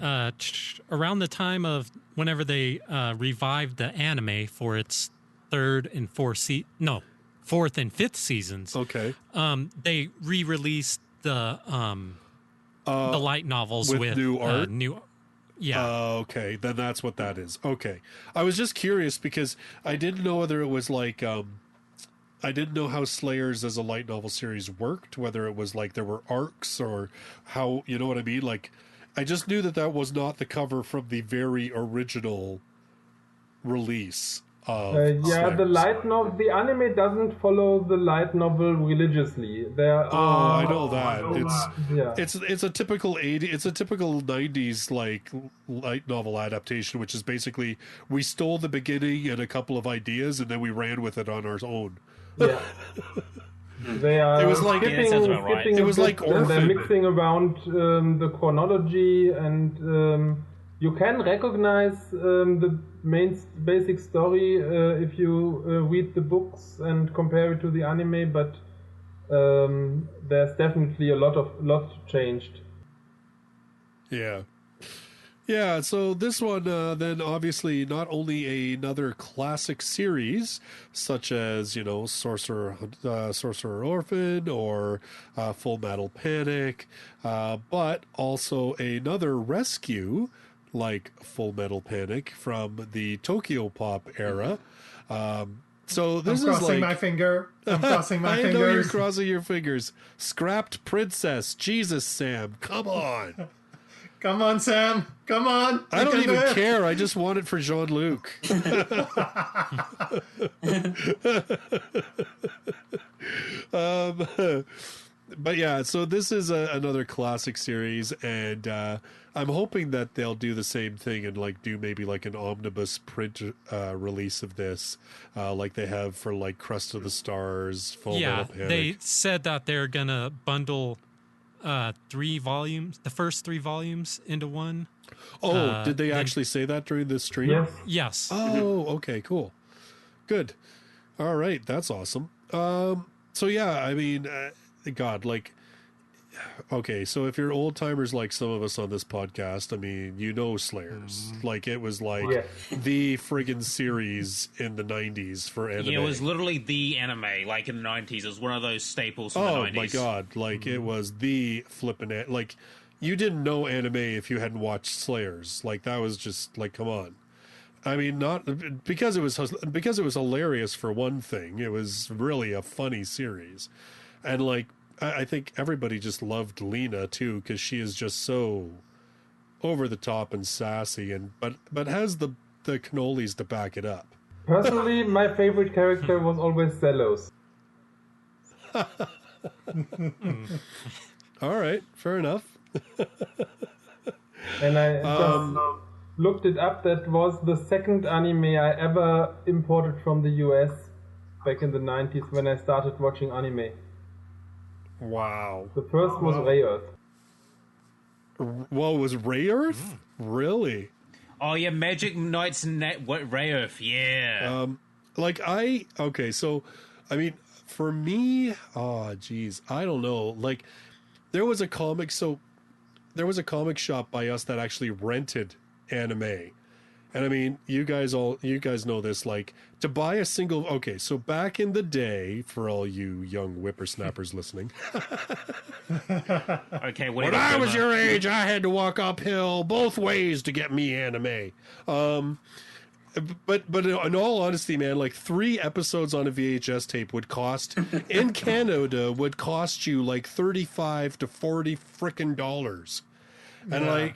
[SPEAKER 4] around the time of whenever they revived the anime for its fourth and fifth seasons.
[SPEAKER 1] Okay.
[SPEAKER 4] They re-released the light novels with
[SPEAKER 1] new art.
[SPEAKER 4] Yeah.
[SPEAKER 1] Okay, then that's what that is. Okay, I was just curious because I didn't know whether it was I didn't know how Slayers as a light novel series worked, whether it was there were arcs or how, you know what I mean? I just knew that was not the cover from the very original release.
[SPEAKER 5] The light novel, the anime doesn't follow the light novel religiously.
[SPEAKER 1] I know that. It's a typical 90s light novel adaptation, which is basically we stole the beginning and a couple of ideas and then we ran with it on our own.
[SPEAKER 5] Yeah. They are
[SPEAKER 1] it was
[SPEAKER 5] skipping
[SPEAKER 1] it was like Orphan.
[SPEAKER 5] They're mixing around the chronology, and you can recognize the main basic story if you read the books and compare it to the anime, but there's definitely a lot changed.
[SPEAKER 1] Yeah, so this one then obviously not only another classic series such as, Sorcerer Orphan or Full Metal Panic, but also another rescue like Full Metal Panic from the Tokyo Pop era. So this
[SPEAKER 3] I'm crossing my finger. I'm crossing my fingers.
[SPEAKER 1] I know you're crossing your fingers. Scrapped Princess. Jesus, Sam, come on.
[SPEAKER 3] Come on, Sam. Come on.
[SPEAKER 1] I don't even care. I just want it for Jean-Luc. But yeah, so this is another classic series, and I'm hoping that they'll do the same thing and do maybe an omnibus print release of this, like they have for Crust of the Stars, Full Metal Panic.
[SPEAKER 4] They said that they're gonna bundle 3 volumes, the first 3 volumes into one.
[SPEAKER 1] Oh, did they actually say that during this stream?
[SPEAKER 4] Yes.
[SPEAKER 1] Oh, okay, cool. Good. All right, that's awesome. So yeah, I mean, God, okay, so if you're old timers like some of us on this podcast, I mean, Slayers. It was the friggin' series in the 90s for anime.
[SPEAKER 2] Yeah, it was literally the anime, in the 90s. It was one of those staples from the 90s.
[SPEAKER 1] Oh my God, it was the flippin' you didn't know anime if you hadn't watched Slayers. That was just, come on. I mean, not because it was hilarious for one thing. It was really a funny series. And I think everybody just loved Lena too, because she is just so over the top and sassy, but has the cannolis to back it up.
[SPEAKER 5] Personally, my favorite character was always Zelos.
[SPEAKER 1] All right, fair enough.
[SPEAKER 5] And I just looked it up. That was the second anime I ever imported from the US. back in the 90s when I started watching anime.
[SPEAKER 1] Wow.
[SPEAKER 5] The first was Ray Earth.
[SPEAKER 1] Well, it was Ray Earth? Really?
[SPEAKER 2] Oh yeah, Magic Knights what Ray Earth, yeah.
[SPEAKER 1] So, I mean, for me, oh, geez, I don't know. Like, there was a comic shop by us that actually rented anime. And I mean, you guys know this, like, to buy a single, okay, so back in the day, for all you young whippersnappers listening.
[SPEAKER 2] Okay,
[SPEAKER 1] when I was your age, I had to walk uphill both ways to get me anime. But in all honesty, man, like 3 episodes on a VHS tape would cost, in Canada, would cost you like $35 to $40 frickin' dollars. And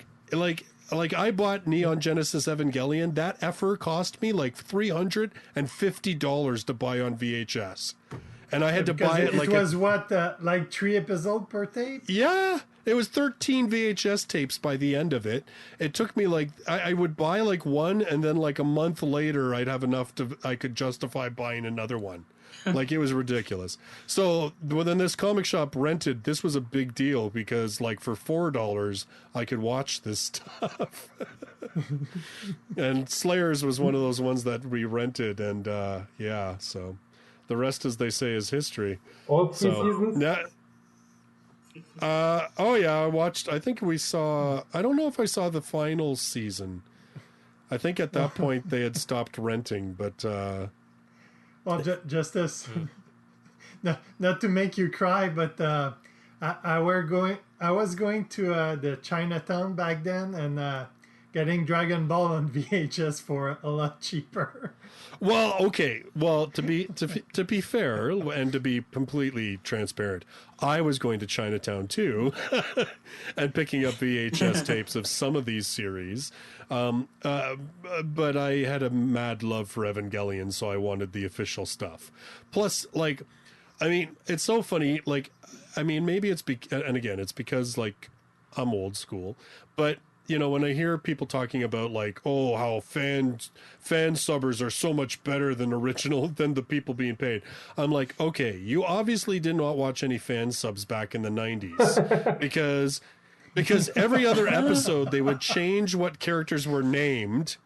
[SPEAKER 1] like I bought Neon Genesis Evangelion. That effer cost me like $350 to buy on VHS, and I had to buy it like
[SPEAKER 3] it was like 3 episodes per tape.
[SPEAKER 1] Yeah, it was 13 VHS tapes by the end of it. It took me like I would buy like one, and then like a month later, I'd have enough I could justify buying another one. Like, it was ridiculous. So when this comic shop rented, this was a big deal because, like, for $4, I could watch this stuff. And Slayers was one of those ones that we rented, and yeah. So the rest, as they say, is history.
[SPEAKER 5] All 3 seasons.
[SPEAKER 1] Oh yeah, I watched. I think we saw. I don't know if I saw the final season. I think at that point they had stopped renting, but.
[SPEAKER 3] Well, Justus, not to make you cry, but I was going to the Chinatown back then and getting Dragon Ball on VHS for a lot cheaper.
[SPEAKER 1] Well, okay. Well, to be fair and to be completely transparent, I was going to Chinatown too, and picking up VHS tapes of some of these series. But I had a mad love for Evangelion, so I wanted the official stuff. Plus, like, I mean, it's so funny. Like, I mean, maybe it's and again, it's because like I'm old school, but. You know, when I hear people talking about like, oh, how fan subbers are so much better than the people being paid, I'm like, okay, you obviously did not watch any fan subs back in the 90s because every other episode they would change what characters were named.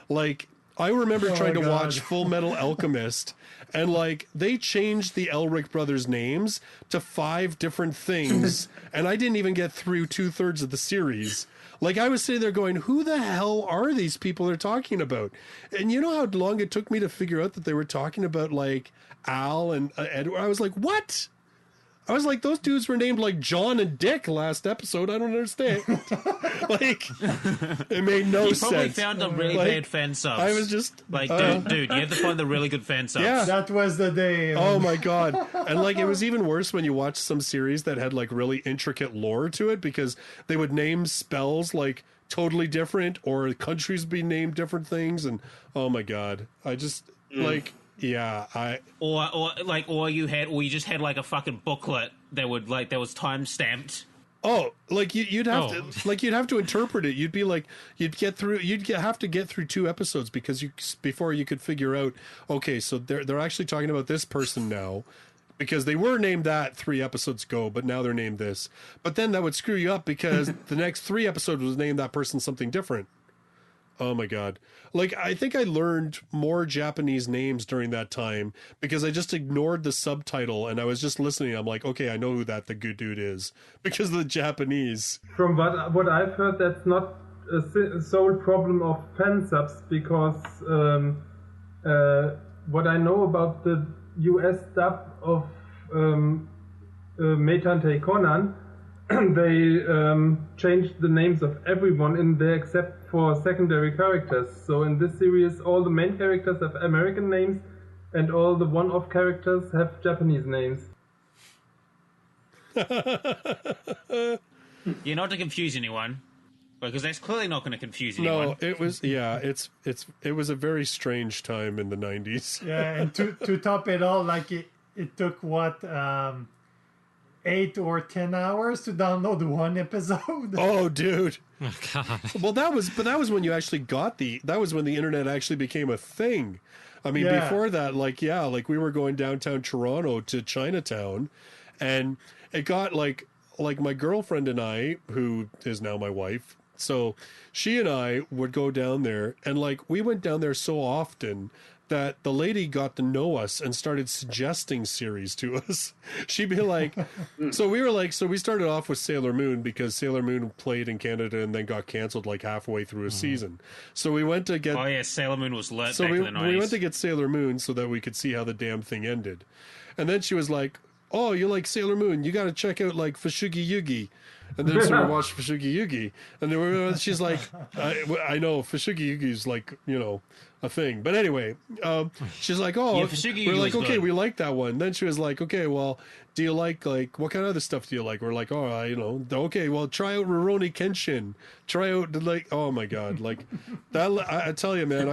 [SPEAKER 1] Like, I remember trying to watch Full Metal Alchemist, and like they changed the Elric brothers' names to 5 different things, and I didn't even get through 2/3 of the series. Like, I was sitting there going, who the hell are these people they're talking about? And you know how long it took me to figure out that they were talking about, like, Al and Edward? I was like, what? I was like, those dudes were named, like, John and Dick last episode. I don't understand. Like, it made no sense.
[SPEAKER 2] You probably found a really bad fan subs.
[SPEAKER 1] I was just...
[SPEAKER 2] Like, dude, you have to find the really good fan subs.
[SPEAKER 1] Yeah.
[SPEAKER 3] That was the day.
[SPEAKER 1] Oh, my God. And, like, it was even worse when you watched some series that had, like, really intricate lore to it, because they would name spells, like, totally different, or countries be named different things, and, oh, my God. I just, like... Yeah,
[SPEAKER 2] or you just had like a fucking booklet that was time stamped.
[SPEAKER 1] Oh, like you'd have to interpret it. You'd be like, you'd have to get through 2 episodes before you could figure out, okay, so they're actually talking about this person now, because they were named that 3 episodes ago, but now they're named this. But then that would screw you up because the next 3 episodes was named that person something different. Oh my God. Like, I think I learned more Japanese names during that time because I just ignored the subtitle and I was just listening. I'm like, okay, I know who the good dude is because of the Japanese.
[SPEAKER 5] From what I've heard, that's not a sole problem of fan subs, because what I know about the US dub of Meitantei Conan, they changed the names of everyone in there except for secondary characters. So in this series, all the main characters have American names, and all the one-off characters have Japanese names.
[SPEAKER 2] You're not to confuse anyone, because that's clearly not going to confuse anyone.
[SPEAKER 1] No, it was it was a very strange time in the 90s.
[SPEAKER 3] Yeah, and to top it all, like it took what 8 or 10 hours to download one episode.
[SPEAKER 1] Oh, dude.
[SPEAKER 4] Oh, God.
[SPEAKER 1] Well, that was when you actually that was when the internet actually became a thing. I mean,
[SPEAKER 3] Yeah.
[SPEAKER 1] before that, like we were going downtown Toronto to Chinatown, and it got like my girlfriend and I, who is now my wife, so she and I would go down there, and like we went down there so often that the lady got to know us and started suggesting series to us. She'd be like, so we started off with Sailor Moon because Sailor Moon played in Canada and then got canceled like halfway through a season. So we went to get...
[SPEAKER 2] Oh, yeah, Sailor Moon was lit
[SPEAKER 1] So
[SPEAKER 2] back in the 90s.
[SPEAKER 1] we went to get Sailor Moon so that we could see how the damn thing ended. And then she was like, oh, you like Sailor Moon? You got to check out like Fushigi Yugi. And then so we watched Fushigi Yugi. And then she's like, I know Fushigi Yugi is like, you know, a thing. But anyway, she's like, oh,
[SPEAKER 2] Yeah, Fushigi
[SPEAKER 1] we're
[SPEAKER 2] Yugi
[SPEAKER 1] like,
[SPEAKER 2] was
[SPEAKER 1] okay,
[SPEAKER 2] good.
[SPEAKER 1] we like that one. Then she was like, okay, well, do you like what kind of other stuff do you like? We're like, oh, you know, okay, well, try out Rurouni Kenshin. Try out like, oh my God, like that. I tell you, man,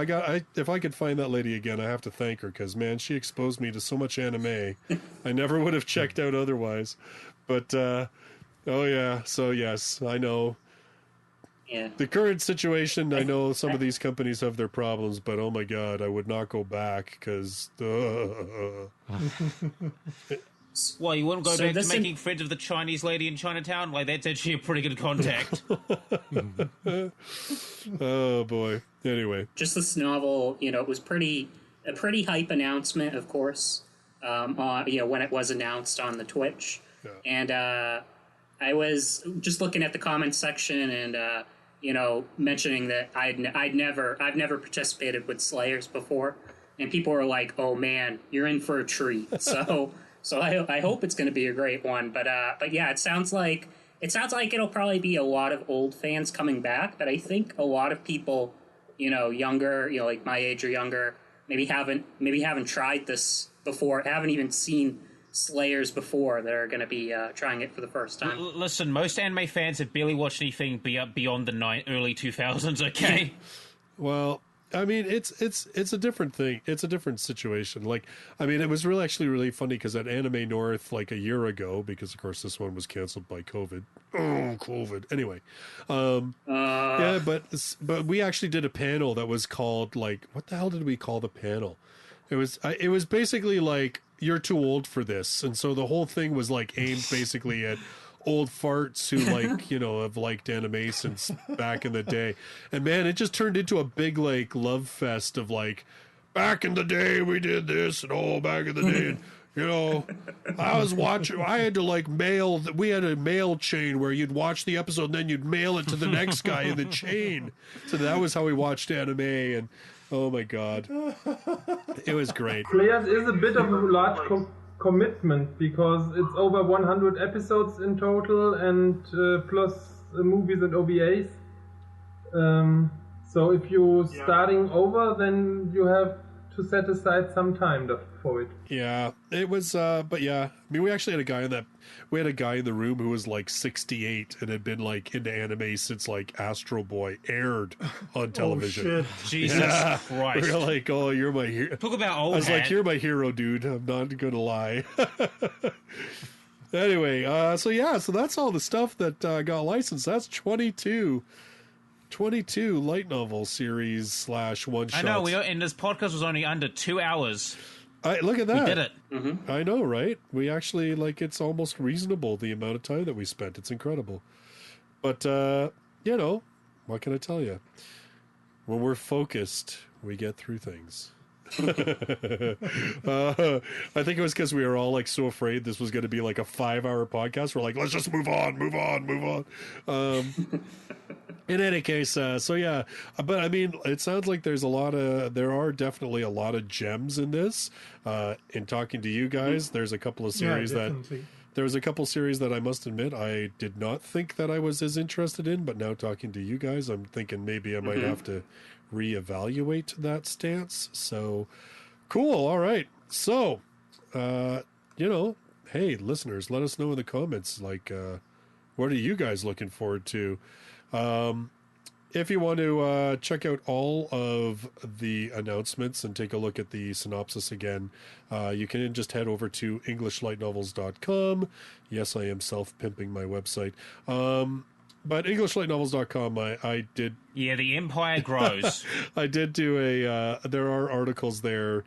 [SPEAKER 1] if I could find that lady again, I have to thank her because man, she exposed me to so much anime I never would have checked out otherwise. But oh yeah, so yes, I know.
[SPEAKER 6] Yeah.
[SPEAKER 1] The current situation, I know some of these companies have their problems, but oh my God, I would not go back because.
[SPEAKER 2] Well, you wouldn't go
[SPEAKER 6] So
[SPEAKER 2] back to
[SPEAKER 6] this
[SPEAKER 2] making friends with the Chinese lady in Chinatown? Like, that's actually a pretty good contact.
[SPEAKER 1] Oh boy. Anyway,
[SPEAKER 6] Just this novel, you know, it was a pretty hype announcement, of course. You know, when it was announced on the Twitch, and I was just looking at the comments section and you know, mentioning that I've never participated with Slayers before, and people were like, "Oh man, you're in for a treat." So I hope it's going to be a great one. But yeah, it sounds like it'll probably be a lot of old fans coming back. But I think a lot of people, you know, younger, you know, like my age or younger, maybe haven't tried this before, haven't even seen Slayers before, that are going to be trying it for the first time.
[SPEAKER 2] Listen, most anime fans have barely watched anything beyond the early 2000s, okay?
[SPEAKER 1] well, I mean, it's a different thing. It's a different situation. Like, I mean, it was really funny because at Anime North, like a year ago, because of course this one was canceled by COVID. Oh, COVID. Anyway, yeah, but we actually did a panel that was called like, what the hell did we call the panel? It was basically like, you're too old for this, and so the whole thing was like aimed basically at old farts who like, you know, have liked anime since back in the day. And man, it just turned into a big like love fest of like, back in the day we did this, and oh, back in the day, and, you know, I had to like we had a mail chain where you'd watch the episode and then you'd mail it to the next guy in the chain. So that was how we watched anime, and oh my God, it was great.
[SPEAKER 5] Players is a bit of a large commitment because it's over 100 episodes in total and plus movies and OVAs. So if you're starting over, then you have to set aside some time for it.
[SPEAKER 1] Yeah, it was, but yeah, I mean, we actually had a guy in the room who was like 68 and had been like into anime since like Astro Boy aired on television.
[SPEAKER 3] Oh, shit.
[SPEAKER 2] Jesus Christ.
[SPEAKER 1] We were like, oh, you're my hero.
[SPEAKER 2] Talk about old
[SPEAKER 1] I was
[SPEAKER 2] hat.
[SPEAKER 1] like, you're my hero, dude. I'm not gonna lie. Anyway, so that's all the stuff that got licensed. That's 22 light novel series / one shots.
[SPEAKER 2] I know, and this podcast was only under 2 hours.
[SPEAKER 1] Look at that.
[SPEAKER 2] We did it.
[SPEAKER 6] Mm-hmm.
[SPEAKER 1] I know, right? We actually, like, it's almost reasonable, the amount of time that we spent. It's incredible. But, you know, what can I tell you? When we're focused, we get through things. I think it was because we were all, like, so afraid this was going to be, like, a 5-hour podcast. We're like, let's just move on. In any case, so yeah, but I mean, it sounds like there are definitely a lot of gems in this. In talking to you guys, there's a couple of series there was a couple series that I must admit I did not think that I was as interested in, but now talking to you guys, I'm thinking maybe I might have to reevaluate that stance. So cool. All right. So, you know, hey, listeners, let us know in the comments, like, what are you guys looking forward to? if you want to check out all of the announcements and take a look at the synopsis again, you can just head over to EnglishLightNovels.com. Yes, I am self-pimping my website. But EnglishLightNovels.com, I did...
[SPEAKER 2] Yeah, the empire grows.
[SPEAKER 1] I did do there are articles there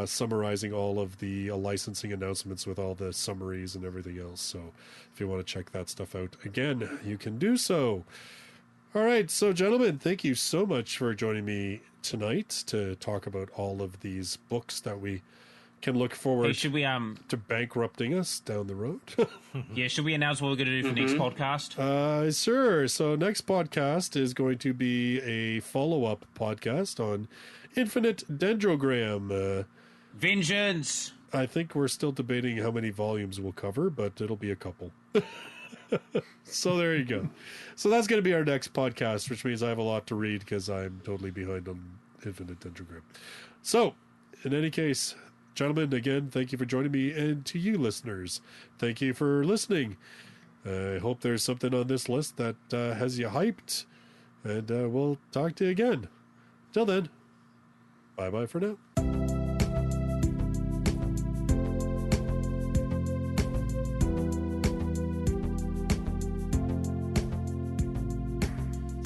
[SPEAKER 1] summarizing all of the licensing announcements with all the summaries and everything else. So if you want to check that stuff out, again, you can do so. All right, so gentlemen, thank you so much for joining me tonight to talk about all of these books that we can look forward
[SPEAKER 2] should we
[SPEAKER 1] to bankrupting us down the road.
[SPEAKER 2] Yeah, should we announce what we're going to do for next podcast?
[SPEAKER 1] Sure. So next podcast is going to be a follow-up podcast on Infinite Dendrogram.
[SPEAKER 2] Vengeance!
[SPEAKER 1] I think we're still debating how many volumes we'll cover, but it'll be a couple. So there you go. So that's going to be our next podcast, which means I have a lot to read because I'm totally behind on Infinite Dendrogram. So, in any case, gentlemen, again, thank you for joining me, and to you listeners, thank you for listening. I hope there's something on this list that has you hyped, and we'll talk to you again. Till then, bye-bye for now.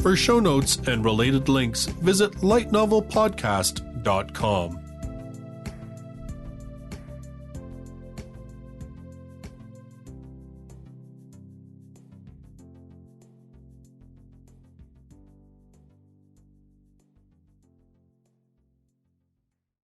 [SPEAKER 1] For show notes and related links, visit lightnovelpodcast.com.